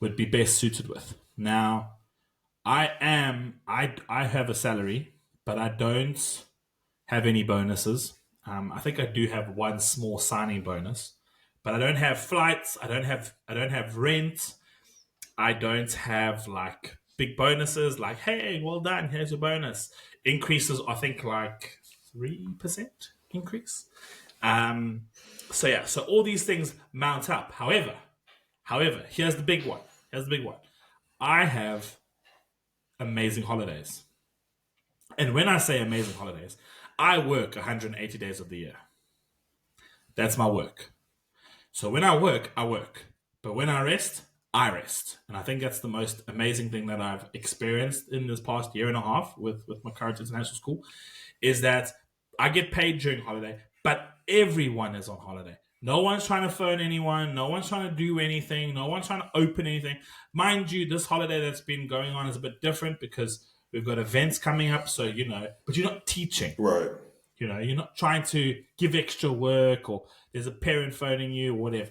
would be best suited with. Now, I have a salary, but I don't have any bonuses. I think I do have one small signing bonus, but I don't have flights. I don't have rent. I don't have like big bonuses like, hey, well done, here's your bonus. Increases, I think like 3% increase. So all these things mount up. However, here's the big one. I have amazing holidays. And when I say amazing holidays, I work 180 days of the year. That's my work. So when I work, I work. But when I rest, I rest. And I think that's the most amazing thing that I've experienced in this past year and a half with my current international school, is that I get paid during holiday, but everyone is on holiday. No one's trying to phone anyone. No one's trying to do anything. No one's trying to open anything. Mind you, this holiday that's been going on is a bit different because we've got events coming up. So, but you're not teaching. Right. You know, you're not trying to give extra work or there's a parent phoning you or whatever.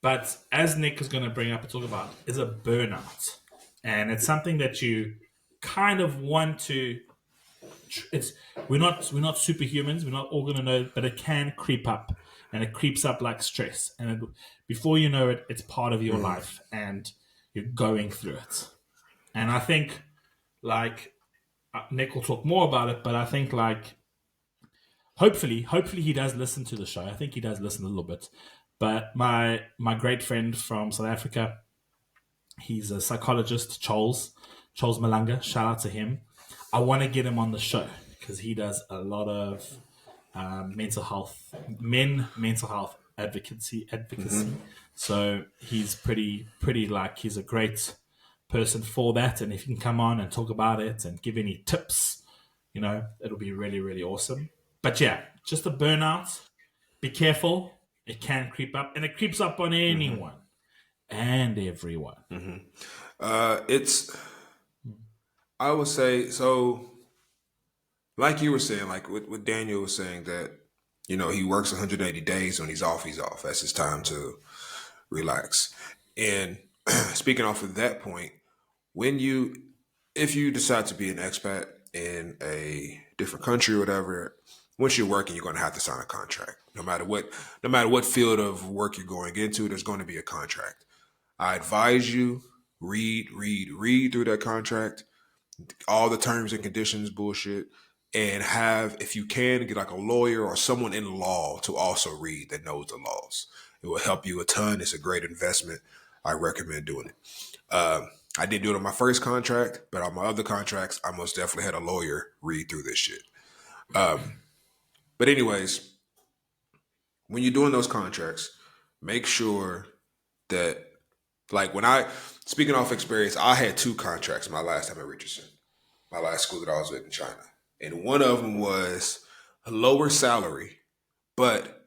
But as Nick is going to bring up and talk about, is a burnout, and it's something that you kind of want to. It's we're not superhumans. We're not all going to know, but it can creep up, and it creeps up like stress, and before you know it, it's part of your life, and you're going through it. And I think like Nick will talk more about it, but I think like hopefully he does listen to the show. I think he does listen a little bit. But my great friend from South Africa, he's a psychologist, Charles Malanga. Shout out to him. I want to get him on the show because he does a lot of mental health advocacy. So he's pretty like he's a great person for that. And if you can come on and talk about it and give any tips, it'll be really, really awesome. But yeah, just a burnout. Be careful. It can creep up, and it creeps up on anyone and everyone. It's, I would say, so like you were saying, like what Daniel was saying, that, he works 180 days. When he's off, he's off. That's his time to relax. And speaking off of that point, if you decide to be an expat in a different country or whatever, once you're working, you're going to have to sign a contract. No matter what field of work you're going into, there's going to be a contract. I advise you read through that contract, all the terms and conditions, bullshit, and if you can, get like a lawyer or someone in law to also read that knows the laws. It will help you a ton. It's a great investment. I recommend doing it. I didn't do it on my first contract, but on my other contracts, I most definitely had a lawyer read through this shit. But anyways, when you're doing those contracts, make sure that, like speaking off experience, I had 2 contracts my last time at Richardson, my last school that I was at in China. And one of them was a lower salary, but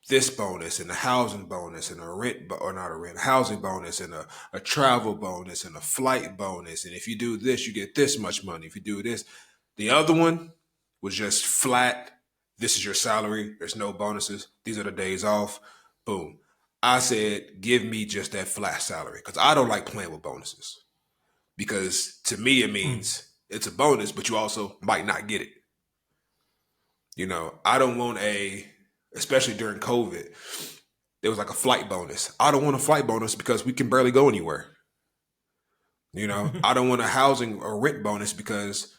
this bonus and a housing bonus and housing bonus and a travel bonus and a flight bonus. And if you do this, you get this much money. If you do this, the other one was just flat. This is your salary. There's no bonuses. These are the days off. Boom. I said, give me just that flat salary because I don't like playing with bonuses. Because to me, it means it's a bonus, but you also might not get it. I don't want especially during COVID, there was like a flight bonus. I don't want a flight bonus because we can barely go anywhere. I don't want a housing or rent bonus because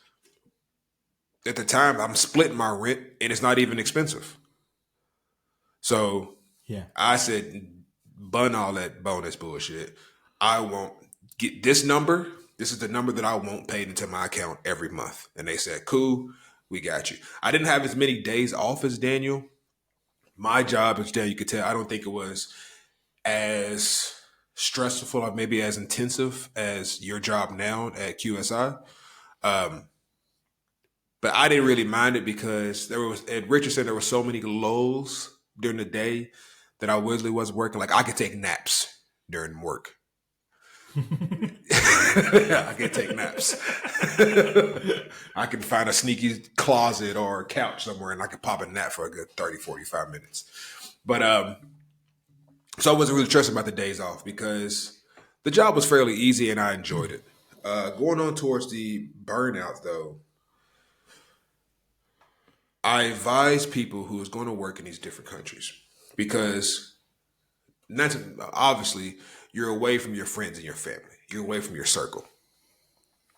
at the time I'm splitting my rent and it's not even expensive. So Yeah. I said, bun all that bonus bullshit. I won't get this number. This is the number that I won't pay into my account every month. And they said, cool, we got you. I didn't have as many days off as Daniel. My job, as Daniel, you could tell, I don't think it was as stressful or maybe as intensive as your job now at QSI. But I didn't really mind it because at Richardson, there were so many lulls during the day that I really was working. Like I could take naps during work. I can take naps. I can find a sneaky closet or a couch somewhere and I can pop a nap for a good 30, 45 minutes. But so I wasn't really stressing about the days off because the job was fairly easy and I enjoyed it. Going on towards the burnout though, I advise people who is going to work in these different countries because obviously you're away from your friends and your family. You're away from your circle.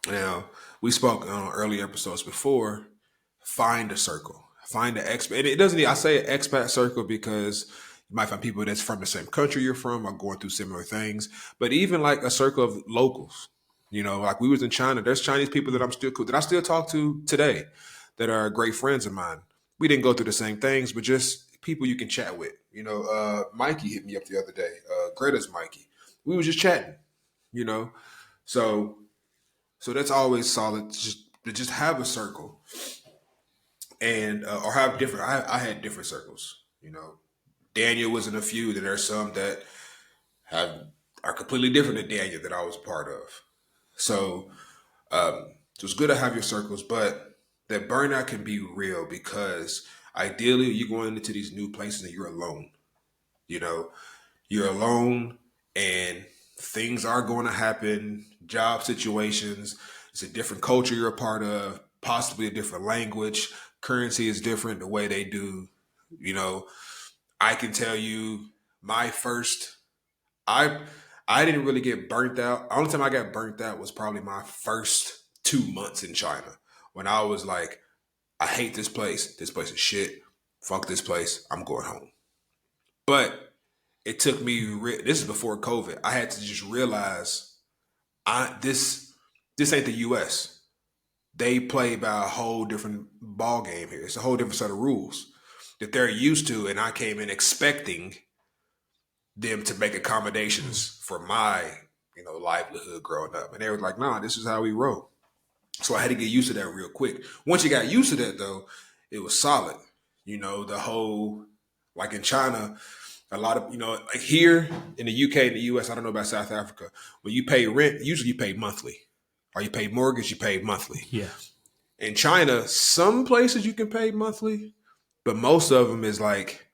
Now, we spoke on earlier episodes before, find a circle. Find an expat. And it doesn't, I say an expat circle because you might find people that's from the same country you're from or going through similar things. But even like a circle of locals, like we was in China, there's Chinese people that I still talk to today that are great friends of mine. We didn't go through the same things, but just people you can chat with. Mikey hit me up the other day. Greta's Mikey. We was just chatting, So that's always solid. Just have a circle, and or have different. I had different circles. Daniel was in a few. Then there's some that are completely different than Daniel that I was a part of. So it's good to have your circles, but that burnout can be real because ideally you're going into these new places and you're alone. You know, you're alone and things are going to happen, job situations, it's a different culture you're a part of, possibly a different language, currency is different, the way they do, you know. I can tell you my first I I didn't really get burnt out. The only time I got burnt out was probably my first 2 months in China when I was like, I hate this place. This place is shit. Fuck this place. I'm going home. But it took me. This is before COVID. I had to just realize I this ain't the U.S. They play by a whole different ball game here. It's a whole different set of rules that they're used to, and I came in expecting them to make accommodations for my livelihood growing up, and they were like, "Nah, this is how we roll." So I had to get used to that real quick. Once you got used to that, though, it was solid. The whole like in China, a lot of like here in the UK and the US. I don't know about South Africa. When you pay rent, usually you pay monthly, or you pay mortgage, you pay monthly. Yeah. In China, some places you can pay monthly, but most of them is like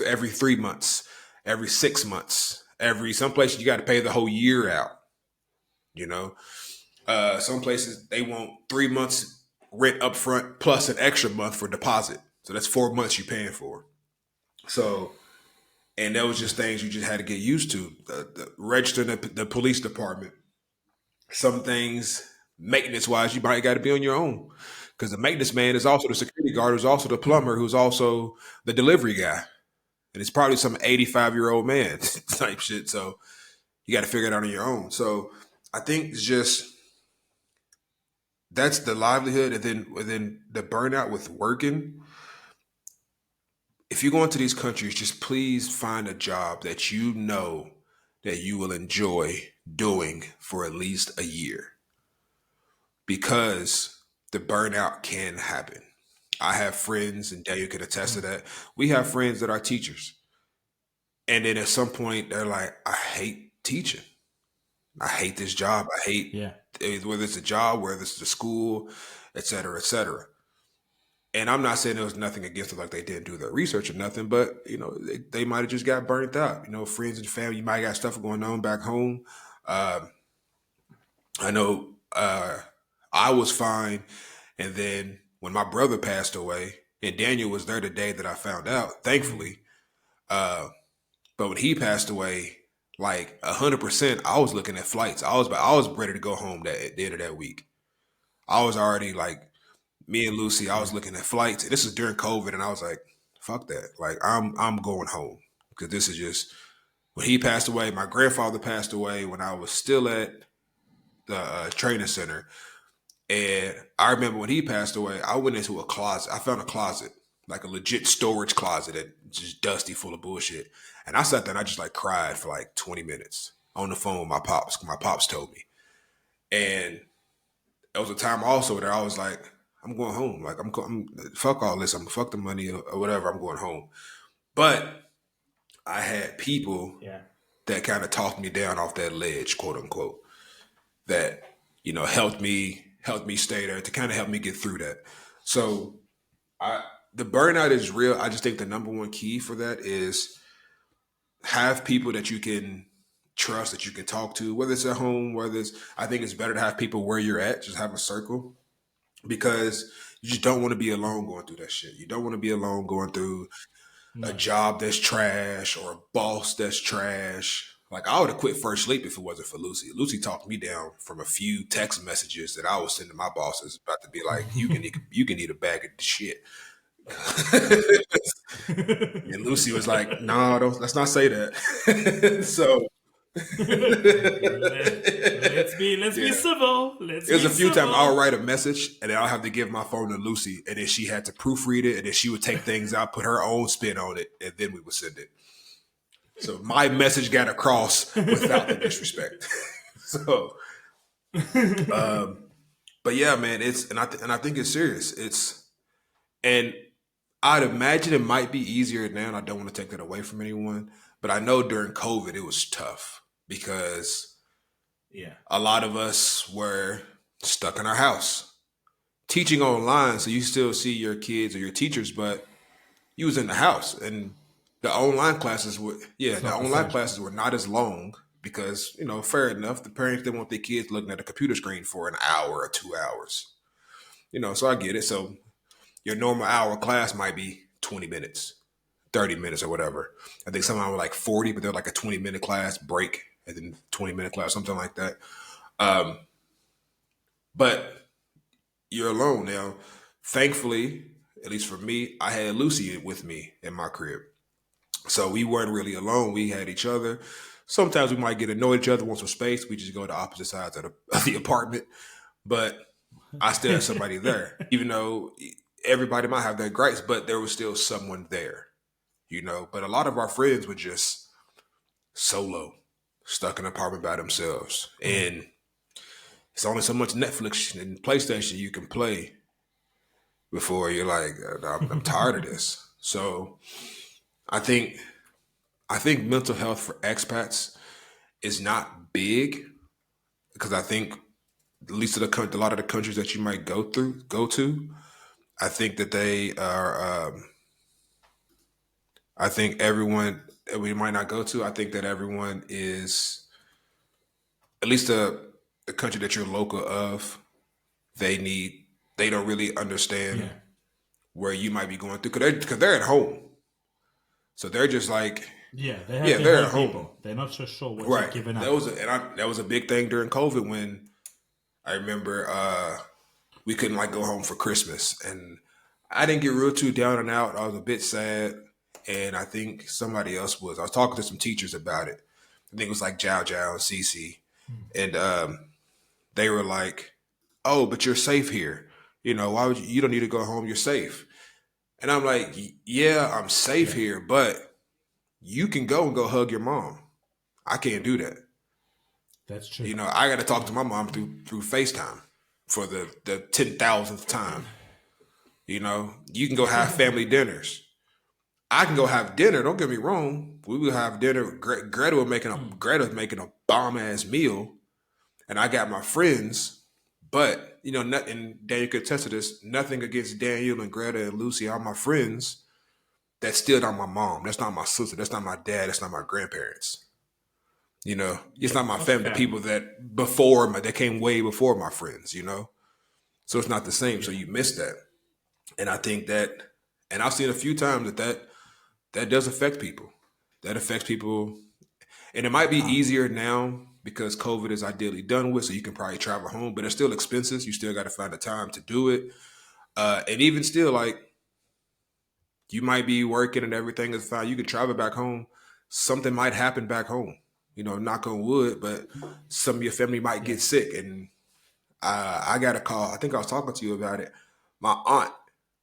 every 3 months, every 6 months, every some places you got to pay the whole year out. You know, some places they want 3 months rent up front plus an extra month for deposit. So that's 4 months you're paying for. So, and that was just things you just had to get used to. The registering the police department. Some things maintenance wise, you might got to be on your own because the maintenance man is also the security guard, who's also the plumber, who's also the delivery guy, and it's probably some 85-year-old man type shit. So you got to figure it out on your own. So I think it's just that's the livelihood, and then the burnout with working. If you go into these countries, just please find a job that you know that you will enjoy doing for at least a year, because the burnout can happen. I have friends, and Daniel can attest to that. We have friends that are teachers, and then at some point they're like, "I hate teaching. I hate this job. I hate Yeah. whether it's a job, whether it's the school, et cetera, et cetera." And I'm not saying there was nothing against it, like they didn't do their research or nothing, but they might have just got burnt out. Friends and family, you might got stuff going on back home. Uh, I know I was fine, and then when my brother passed away, and Daniel was there the day that I found out, thankfully. Uh, but when he passed away, like 100%, I was looking at flights. I was ready to go home at the end of that week. I was already like, me and Lucy, I was Yeah. looking at flights. This is during COVID, and I was like, "Fuck that! Like, I'm going home because this is just." When he passed away, my grandfather passed away when I was still at the training center, and I remember when he passed away, I went into a closet. I found a closet, like a legit storage closet, that just dusty, full of bullshit. And I sat there and I just like cried for like 20 minutes on the phone with my pops. My pops told me, and there was a time also that I was like, I'm going home. Like I'm fuck all this. I'm fuck the money or whatever. I'm going home. But I had people Yeah. that kind of talked me down off that ledge, quote unquote, that helped me stay there to kind of help me get through that. So I the burnout is real. I just think the number one key for that is have people that you can trust, that you can talk to, whether it's at home, whether it's I think it's better to have people where you're at, just have a circle, because you just don't want to be alone going through that shit. You don't want to be alone going through a No. job that's trash or a boss that's trash. Like I would have quit First Sleep if it wasn't for Lucy. Lucy talked me down from a few text messages that I was sending my bosses about to be like, you can eat a bag of shit. And Lucy was like, "No, don't. Let's not say that." So let's be yeah, civil. Let's it was be a few times I'll civil. write a message and then I'll have to give my phone to Lucy, and then she had to proofread it, and then she would take things out, put her own spin on it, and then we would send it. So my message got across without the disrespect. So, um, but yeah, man, and I think it's serious. And I'd imagine it might be easier now, and I don't want to take that away from anyone. But I know during COVID it was tough because Yeah. a lot of us were stuck in our house. teaching online, so you still see your kids or your teachers, but you was in the house, and the online classes were It's the not the online same. classes were not as long because fair enough, the parents didn't want their kids looking at a computer screen for an hour or 2 hours. So I get it. So your normal hour class might be 20 minutes, 30 minutes, or whatever. I think some of them were like 40, but they're like a 20-minute class break and then 20-minute class, something like that. Um, but you're alone now. Thankfully, at least for me, I had Lucy with me in my crib. So we weren't really alone. We had each other. Sometimes we might get annoyed at each other, want some space. We just go to opposite sides of the apartment. But I still had somebody there, even though everybody might have their gripes, but there was still someone there. But a lot of our friends were just solo, stuck in an apartment by themselves. And it's only so much Netflix and PlayStation you can play before you're like, I'm tired of this. So I think mental health for expats is not big because I think at least a lot of the countries that you might go to, I think that they are. I think everyone that we might not go to. I think that everyone is at least the country that you're local of. They don't really understand Yeah. where you might be going through because they're at home, so they're just like, Yeah, they have yeah, their they're own at home, people. They're not so sure what you've right? given That up. was that was a big thing during COVID when I remember we couldn't like go home for Christmas, and I didn't get real too down and out. I was a bit sad, and I think somebody else was. I was talking to some teachers about it. I think it was like Jow Jow and Cece, and they were like, "Oh, but you're safe here. Why would you don't need to go home? You're safe." And I'm like, "Yeah, I'm safe Yeah, here, but you can go and go hug your mom. I can't do that. that's true. I got to talk to my mom through FaceTime for the 10,000th time. You can go have family dinners. I can go have dinner. Don't get me wrong. We will have dinner. Greta's making a bomb ass meal, and I got my friends. But nothing. Daniel could attest to this. Nothing against Daniel and Greta and Lucy, all my friends. That's still not my mom. That's not my sister. That's not my dad. That's not my grandparents. It's Yeah, not my that's family. The family. people that came way before my friends. So it's not the same. So Yeah, you miss that, and I think that, and I've seen a few times that does affect people. That affects people, and it might be easier now because COVID is ideally done with, so you can probably travel home. But it's still expenses. You still got to find the time to do it, and even still, like you might be working and everything is fine. You can travel back home. Something might happen back home. Knock on wood, but some of your family might yeah. get sick, and I got a call. I think I was talking to you about it. My aunt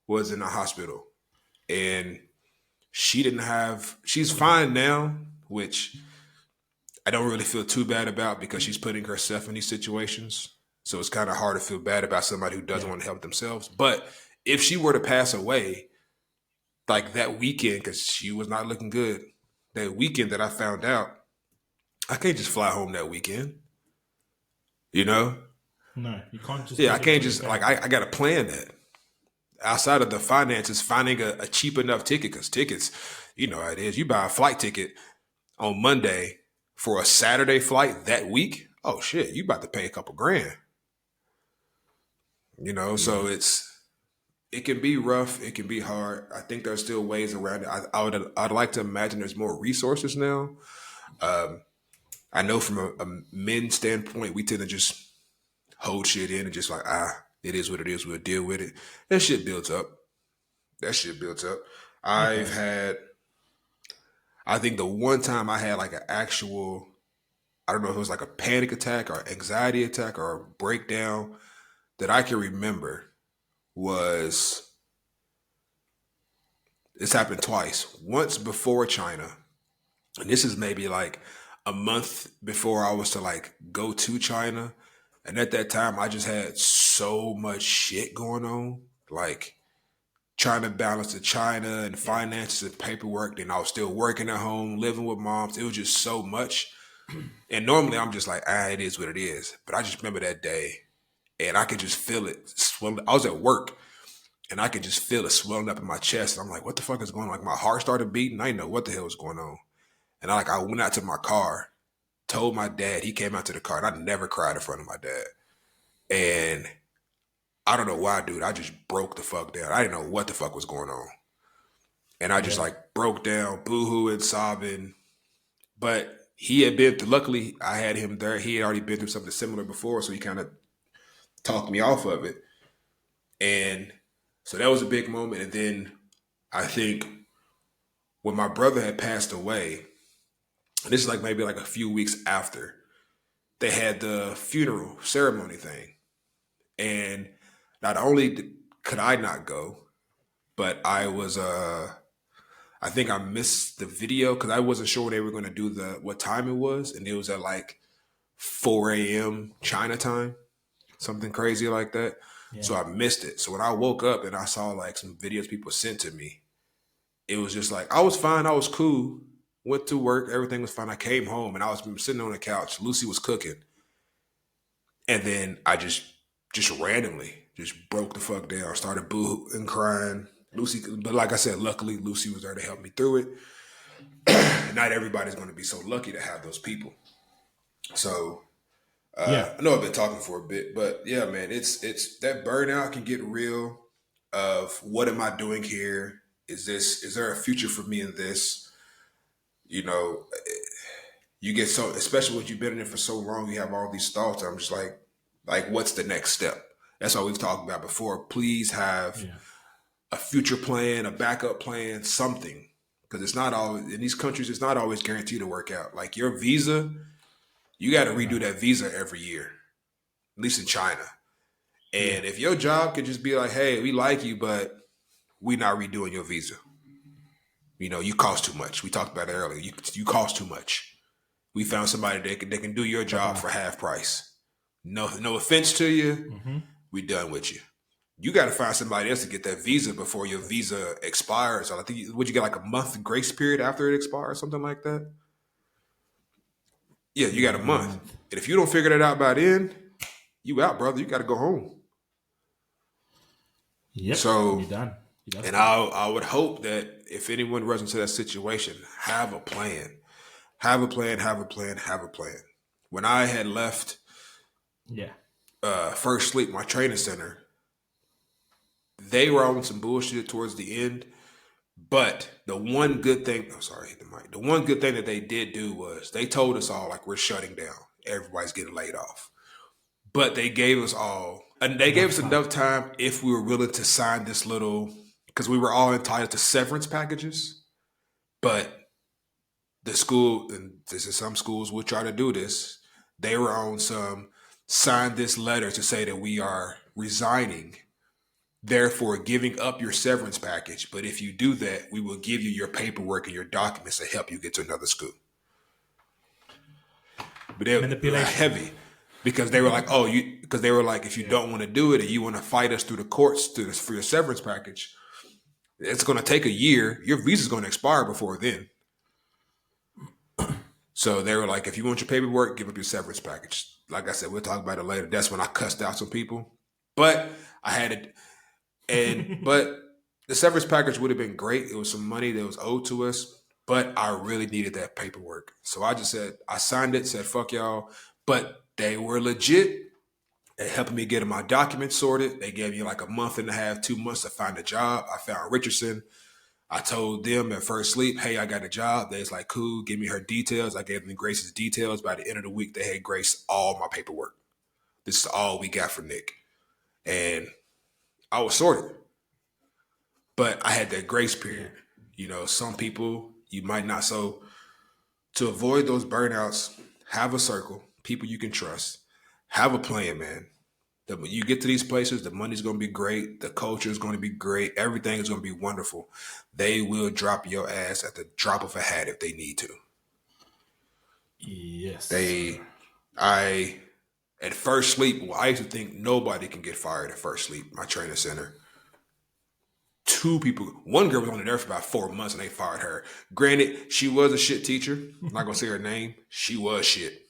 was in the hospital, and she didn't have. She's fine now, which I don't really feel too bad about because she's putting herself in these situations. So it's kind of hard to feel bad about somebody who doesn't Yeah. want to help themselves. But if she were to pass away, like that weekend, because she was not looking good, that weekend that I found out, I can't just fly home that weekend. You know? No, you can't just Yeah, I pick it can't up and just go. I got to plan that. Outside of the finances, finding a cheap enough ticket because tickets, you know how it is. You buy a flight ticket on Monday for a Saturday flight that week. Oh shit, you about to pay a couple grand. Yeah. So it can be rough. It can be hard. I think there's still ways around it. I'd like to imagine there's more resources now. Um, I know from a men standpoint, we tend to just hold shit in and just like it is what it is. We'll deal with it. That shit builds up. That shit builds up. It I've does. had. I think the one time I had like an actual. I don't know if it was like a panic attack or anxiety attack or a breakdown that I can remember was this happened twice. Once before China, and this is maybe like a month before I was to like go to China. And at that time, I just had so much shit going on, like trying to balance the China and Yeah. finances and paperwork. Then I was still working at home, living with moms. It was just so much. And normally I'm just like, it is what it is. But I just remember that day. and I could just feel it swelling. I was at work, and I could just feel it swelling up in my chest. And I'm like, what the fuck is going on? Like, my heart started beating. I didn't know what the hell was going on. And I went out to my car, told my dad. He came out to the car, and I never cried in front of my dad. And I don't know why, dude. I just broke the fuck down. I didn't know what the fuck was going on. And I just like broke down, boohooing, sobbing. But he had been through, luckily, I had him there. He had already been through something similar before, so he kind of talked me off of it. And so that was a big moment. And then I think when my brother had passed away, and this is like maybe like a few weeks after, they had the funeral ceremony thing. And not only could I not go, but I was I think I missed the video because I wasn't sure they were going to do what time it was, and it was at like 4 a.m. China time, something crazy like that. Yeah. So I missed it. So when I woke up and I saw like some videos people sent to me, it was just like I was fine, I was cool. Went to work, everything was fine. I came home and I was sitting on the couch. Lucy was cooking, and then I just randomly just broke the fuck down, started boo and crying. Lucy, but like I said, luckily Lucy was there to help me through it. Not everybody's going to be so lucky to have those people. So I know I've been talking for a bit, but yeah, man, it's that burnout can get real. Of what am I doing here? Is there a future for me in this? You know, you get so, especially when you've been in it for so long, you have all these thoughts. I'm just like, what's the next step? That's what we've talked about before. Please have a future plan, a backup plan, something. Because it's not always, in these countries, it's not always guaranteed to work out. Like your visa, you got to redo that visa every year, at least in China. And if your job could just be like, hey, we like you, but we're not redoing your visa. You know, you cost too much. We talked about it earlier. You cost too much. We found somebody that can do your job for half price. No offense to you. We done with you. You got to find somebody else to get that visa before your visa expires. I think, would you get like a month grace period after it expires, something like that? Yeah, you got a month. And if you don't figure that out by then, you out, brother. You got to go home. Yep. So you're done. And I would hope that if anyone runs into that situation, have a plan. Have a plan, have a plan, have a plan. When I had left First Sleep, my training center, they were on some bullshit towards the end. But the one good thing, the one good thing that they did do was they told us all, like, we're shutting down. Everybody's getting laid off. But they gave us all, and they gave us enough time if we were willing to sign this little, because we were all entitled to severance packages. But the school, and this is some schools will try to do this, they were on some, sign this letter to say that we are resigning, therefore giving up your severance package. But if you do that, we will give you your paperwork and your documents to help you get to another school. But they were heavy because they were like, if you don't want to do it and you want to fight us through the courts for your severance package, it's going to take a year. Your visa's going to expire before then. So they were like, if you want your paperwork, give up your severance package. Like I said, we'll talk about it later. That's when I cussed out some people. But I had it. But the severance package would have been great. It was some money that was owed to us. But I really needed that paperwork. So I just said, I signed it, said, fuck y'all. But they were legit at helping me get my documents sorted. They gave me like a month and a half, 2 months to find a job. I found Richardson. I told them at First Sleep, hey, I got a job. They was like, cool, give me her details. I gave them Grace's details. By the end of the week, they had Grace all my paperwork. This is all we got for Nick. And I was sorted. But I had that grace period. You know, some people, you might not. So to avoid those burnouts, have a circle, people you can trust. Have a plan, man. That when you get to these places, the money's going to be great. The culture is going to be great. Everything is going to be wonderful. They will drop your ass at the drop of a hat if they need to. Yes. At First Sleep, I used to think nobody can get fired at First Sleep, my training center. 2 people, one girl was only there for about 4 months and they fired her. Granted, she was a shit teacher. I'm not going to say her name. She was shit.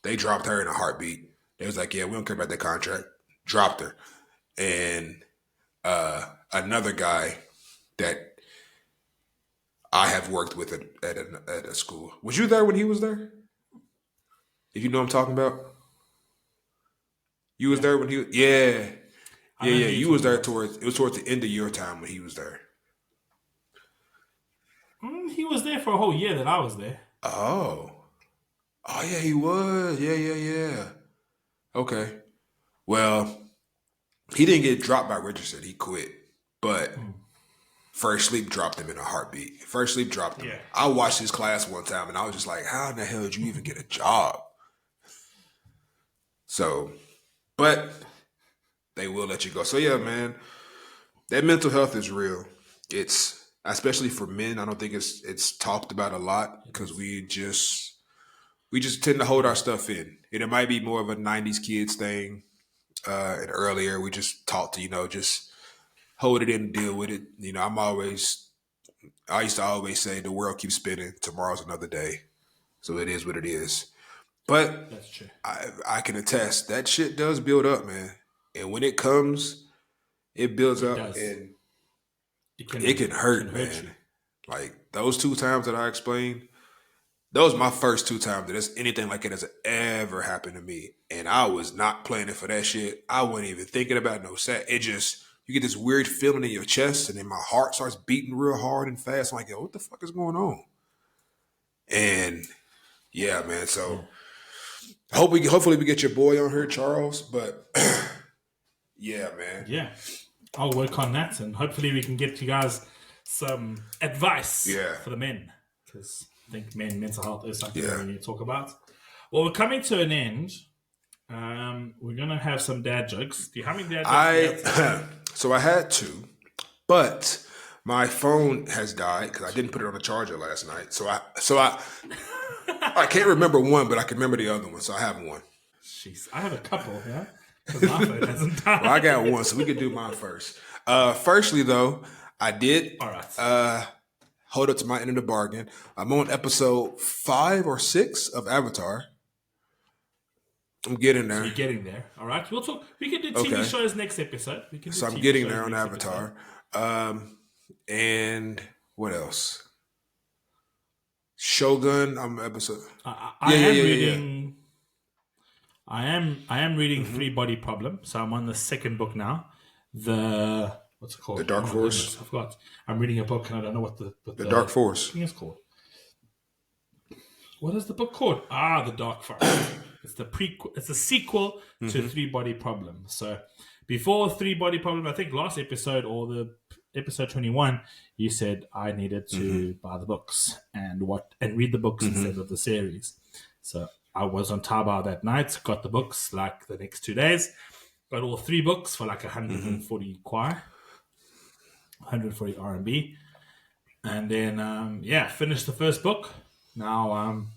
They dropped her in a heartbeat. They was like, yeah, we don't care about that contract. Dropped her. And another guy that I have worked with at a school. Was you there when he was there? If you know what I'm talking about? You was there when he was, yeah. I Yeah, know yeah. who you're You was talking there about. it was towards the end of your time when he was there. He was there for a whole year that I was there. Oh. Oh yeah, he was. Yeah, yeah, yeah. Okay. Well, he didn't get dropped by Richardson. He quit. But First Sleep dropped him in a heartbeat. First Sleep dropped him. Yeah. I watched his class one time and I was just like, how in the hell did you even get a job? So, but they will let you go. So yeah, man, that mental health is real. It's especially for men. I don't think it's talked about a lot It because is. we just tend to hold our stuff in. And it might be more of a '90s kids thing. And earlier, we just taught to just hold it in and deal with it. I used to always say the world keeps spinning. Tomorrow's another day, so it is what it is. But That's true. I can attest that shit does build up, man. And when it comes, it builds It up does. and It it can can hurt, hurt man. you. Like those two times that I explained, those my first two times that anything like it has ever happened to me. And I was not planning for that shit. I wasn't even thinking about no set. It just you get this weird feeling in your chest, and then my heart starts beating real hard and fast. I'm like, yo, what the fuck is going on? And yeah, man. Yeah. So hopefully we get your boy on here, Charles. But yeah, man. Yeah. I'll work on that, and hopefully we can get you guys some advice Yeah. for the men, because I think mental health is something that Yeah. we need to talk about. Well, we're coming to an end. We're gonna have some dad jokes. Do you have any dad jokes? Do you have I so I had to, but my phone has died because I didn't put it on the charger last night. I can't remember one, but I can remember the other one. So I have one. Jeez, I have a couple, yeah, because my phone hasn't died. Well, I got one, so we can do mine first. Firstly, though, I did All right. hold up to my end of the bargain. I'm on episode 5 or 6 of Avatar. I'm getting So there. you're getting there. All right. We'll talk. We can do TV Okay. shows next episode. We can do So I'm TV getting shows there on next Avatar. episode. And what else? Shogun. I'm episode. I am reading. I am reading Mm-hmm. Three Body Problem. So I'm on the second book now. What's it called? The Dark my Force. goodness, I forgot. I'm reading a book and I don't know what The Dark Force. thing is called. What is the book called? The Dark Forest. It's the prequel. It's a sequel to Three Body Problem. So before Three Body Problem, I think last episode or the episode 21, you said I needed to buy the books and read the books instead of the series. So I was on Taobao that night, got the books like the next 2 days, got all 3 books for like 140 kwai, 140 RMB, and then finished the first book. Now I'm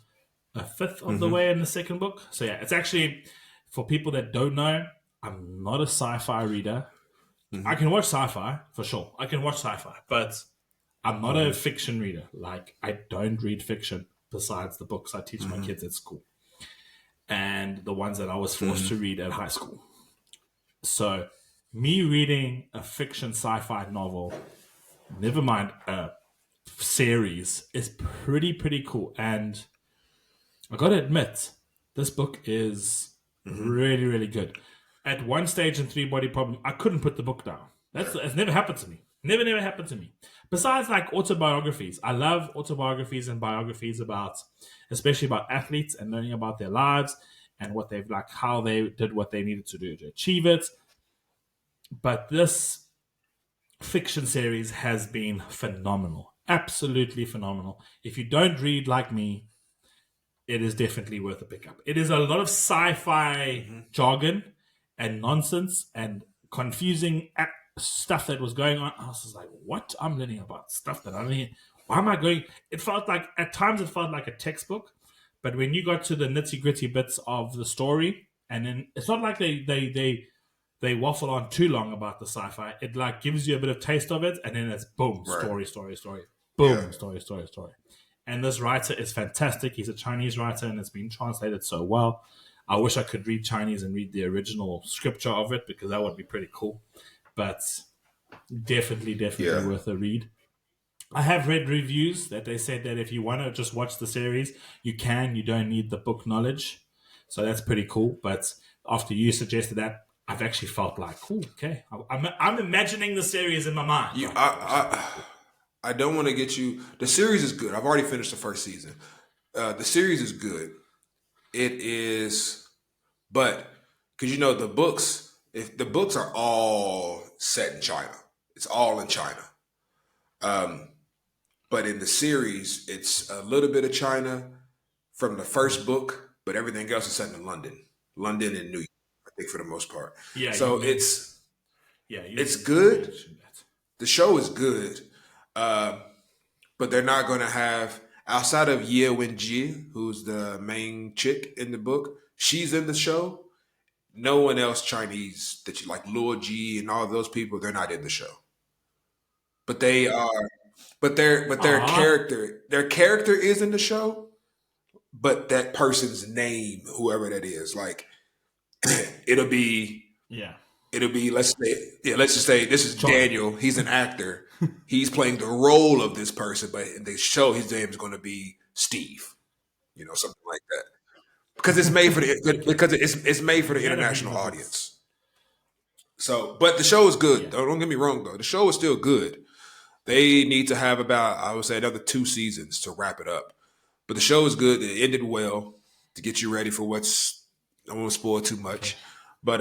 a fifth of the way in the second book. So yeah, it's actually, for people that don't know, I'm not a sci-fi reader. I can watch sci-fi for sure. I can watch sci-fi, but I'm not a fiction reader. Like, I don't read fiction besides the books I teach my kids at school and the ones that I was forced to read at high school. So me reading a fiction sci-fi novel, never mind a series, is pretty cool. And I gotta admit, this book is really good. At one stage in Three Body Problem, I couldn't put the book down. It's never happened to me. Never happened to me. Besides, like, autobiographies, I love autobiographies and biographies especially about athletes and learning about their lives and what they've like, how they did what they needed to do to achieve it. But this fiction series has been phenomenal, absolutely phenomenal. If you don't read like me, it is definitely worth a pickup. It is a lot of sci-fi jargon and nonsense and confusing stuff that was going on. I was just like, what? I'm learning about stuff that I don't even... Why am I going... At times it felt like a textbook, but when you got to the nitty-gritty bits of the story, and then it's not like they waffle on too long about the sci-fi. It like gives you a bit of taste of it, and then it's boom, Right. story. Boom, Yeah. story. And this writer is fantastic. He's a Chinese writer, and it's been translated so well. I wish I could read Chinese and read the original scripture of it because that would be pretty cool. But definitely Yeah. worth a read. I have read reviews that they said that if you want to just watch the series, you can. You don't need the book knowledge. So that's pretty cool. But after you suggested that, I've actually felt like, cool, okay. I'm imagining the series in my mind. You, right now, which is I, pretty cool. I don't want to get you. The series is good. I've already finished the first season. The series is good. It is, but because the books, if the books are all set in China, it's all in China. Um, but in the series, it's a little bit of China from the first book, but everything else is set in London and New York, I think for the most part. Yeah, So it's you good. mentioned that. The show is good, uh, but they're not going to have outside of Ye Wenji, who's the main chick in the book. She's in the show. No one else Chinese that you like, Luo Ji and all those people. They're not in the show, but they are. But Aw. their character is in the show. But that person's name, whoever that is, like it'll be Yeah. let's just say this is John. Daniel. He's an actor. He's playing the role of this person, but in the show his name is going to be Steve. Something like that. Because it's made for the Okay. because it's made for the You gotta read international my books. audience. So, but the show is good. Yeah. Don't get me wrong though. The show is still good. They need to have about, I would say, another 2 seasons to wrap it up. But the show is good. It ended well to get you ready for what's. I won't spoil too Okay. much, but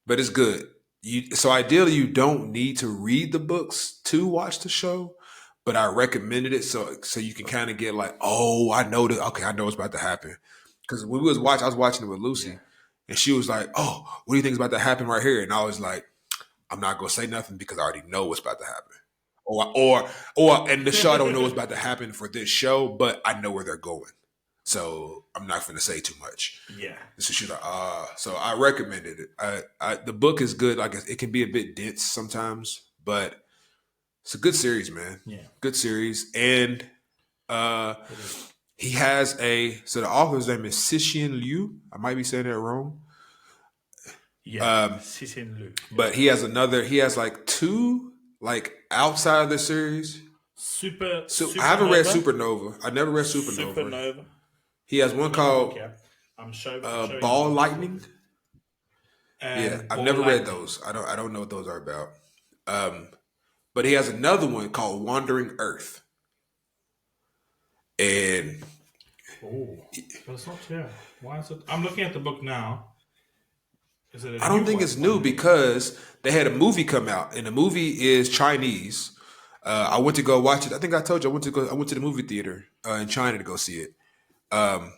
it's good. So ideally, you don't need to read the books to watch the show, but I recommended it so you can kind of get like, oh, I know that. Okay, I know what's about to happen. Because when I was watching it with Yeah. Lucy, and she was like, "Oh, what do you think is about to happen right here?" And I was like, "I'm not gonna say nothing because I already know what's about to happen." And the show I don't know what's about to happen for this show, but I know where they're going. So I'm not going to say too much. Yeah. So she's like, so I recommended it. The book is good. Like it can be a bit dense sometimes, but it's a good series, man. Yeah. Good series. And uh, It is. so the author's name is Cixin Liu. I might be saying that wrong. Yeah. Um, Cixin Lu. but he has like two, like outside of the series. So I haven't read Supernova. I never read Supernova. Supernova. He has one called Yeah. I'm showing Ball you. Lightning. Yeah, And I've Ball never read Lightning. those. I don't know what those are about. Um, but he has another one called Wandering Earth, and Oh, but it's not here. Why is it? I'm looking at the book now. Is it a I new don't think one? it's new because they had a movie come out, and the movie is Chinese. I went to go watch it. I think I told you I went to the movie theater in China to go see it. Um,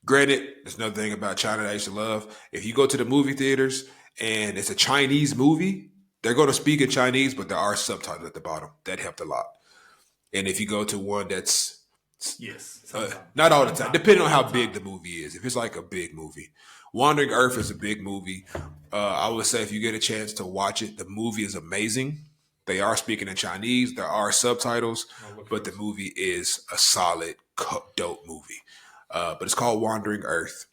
Granted, there's another thing about China that I used to love. If you go to the movie theaters and it's a Chinese movie, they're going to speak in Chinese, but there are subtitles at the bottom. That helped a lot. And if you go to one that's Yes. Sometimes. not all the time, depending on how Sometimes. big the movie is. If it's like a big movie, Wandering Earth is a big movie. I would say if you get a chance to watch it, the movie is amazing. They are speaking in Chinese. There are subtitles, I'll look for but the it. movie is a solid, dope movie. But it's called Wandering Earth.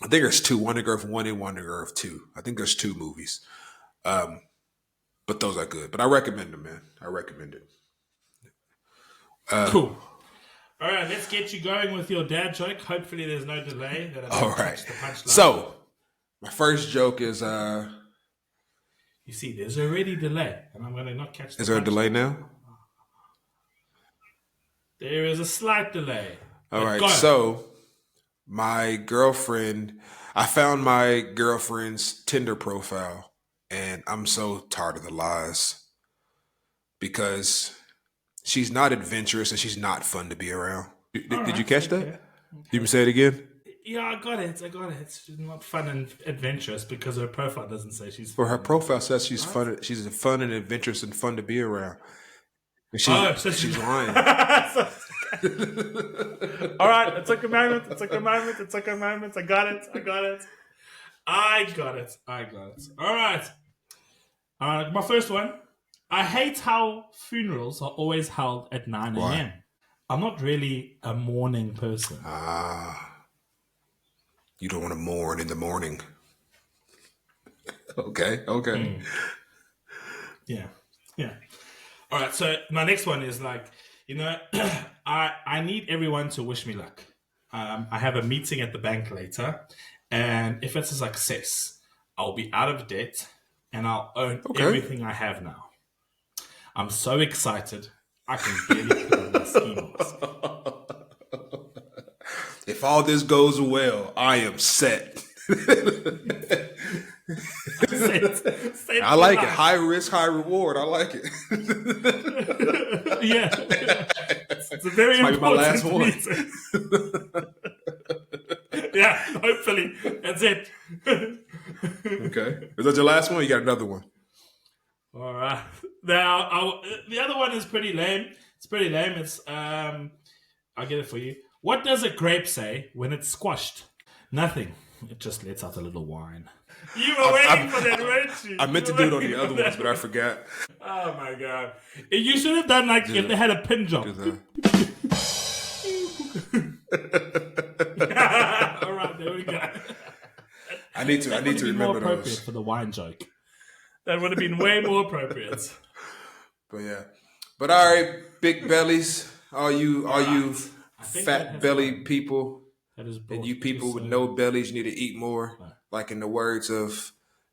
I think there's two, Wandering Earth 1 and Wandering Earth 2. I think there's two movies. But those are good. But I recommend them, man. I recommend it. Cool. All right, let's get you going with your dad joke. Hopefully, there's no delay. That I don't All touch right. the punchline. So, my first joke is You see, there's already delay, and I'm going to not catch the is there a punchline. delay now? There is a slight delay. All But right. go. So, I found my girlfriend's Tinder profile, and I'm so tired of the lies because she's not adventurous and she's not fun to be around. Did, All did you right, catch okay. that? You can say it again? Yeah, I got it. It's not fun and adventurous because her profile doesn't say she's. For her profile says she's fun. She's fun and adventurous and fun to be around. And she's lying. All right, it took a moment. I got it. All right. My first one. I hate how funerals are always held at 9 Why? a.m. I'm not really a morning person. You don't want to mourn in the morning. Okay. Yeah. Yeah. All right. So my next one is like, I need everyone to wish me luck. I have a meeting at the bank later, and if it's a success, I'll be out of debt and I'll own Okay. everything I have now. I'm so excited. I can barely put on my ski mask. If all this goes well, I am set. Set I for like it. life. High risk, high reward. I like it. Yeah. It's a very This might be my important last one. meeting. Yeah, hopefully. That's it. Okay. Is that your last one? Or you got another one? All right. Now, the other one is pretty lame. It's pretty lame. I'll get it for you. What does a grape say when it's squashed? Nothing. It just lets out a little wine. You were waiting for that, weren't you? I meant to do it on the other ones, but I forgot. Oh my god! You should have done like if they had a pin drop. All right, there we go. I need to remember more appropriate those for the wine joke. That would have been way more appropriate. But yeah, but all right, big bellies, all you fat belly people, and you people with no bellies need to eat more. Like in the words of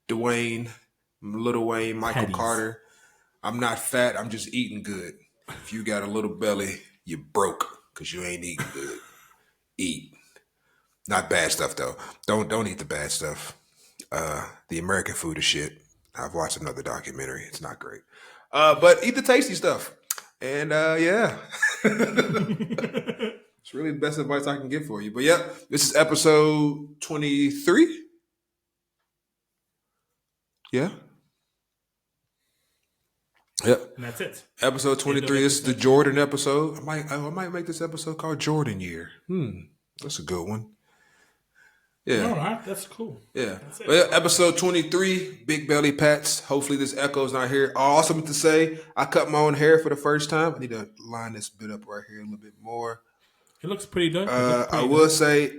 Dwayne, Lil Wayne, Michael Patties. Carter, I'm not fat. I'm just eating good. If you got a little belly, you broke because you ain't eating good. Eat, not bad stuff though. Don't eat the bad stuff. The American food is shit. I've watched another documentary. It's not great. But eat the tasty stuff. And yeah. It's really the best advice I can give for you. But yeah, this is episode 23. Yeah. Yep. And that's it. Episode 23. This is the Jordan episode. I might make this episode called Jordan Year. That's a good one. Yeah. All right, that's cool. Yeah. Well, yeah, episode 23, Big Belly Pats. Hopefully this echo's not here. I also meant to say I cut my own hair for the first time. I need to line this bit up right here a little bit more. It looks pretty dope. I will say,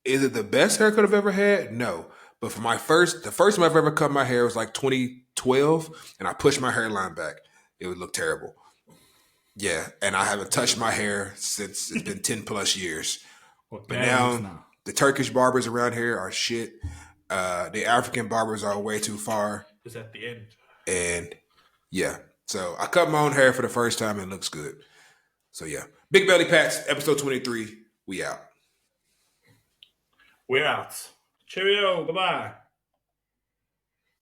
is it the best haircut I've ever had? No. But for the first time I've ever cut my hair was like 2012, and I pushed my hairline back. It would look terrible. Yeah, and I haven't touched my hair since it's been 10 plus years. But now the Turkish barbers around here are shit. The African barbers are way too far. It's at the end. And yeah, so I cut my own hair for the first time and it looks good. So yeah, Big Belly Pats, episode 23. We out. We're out. Cheerio. Goodbye.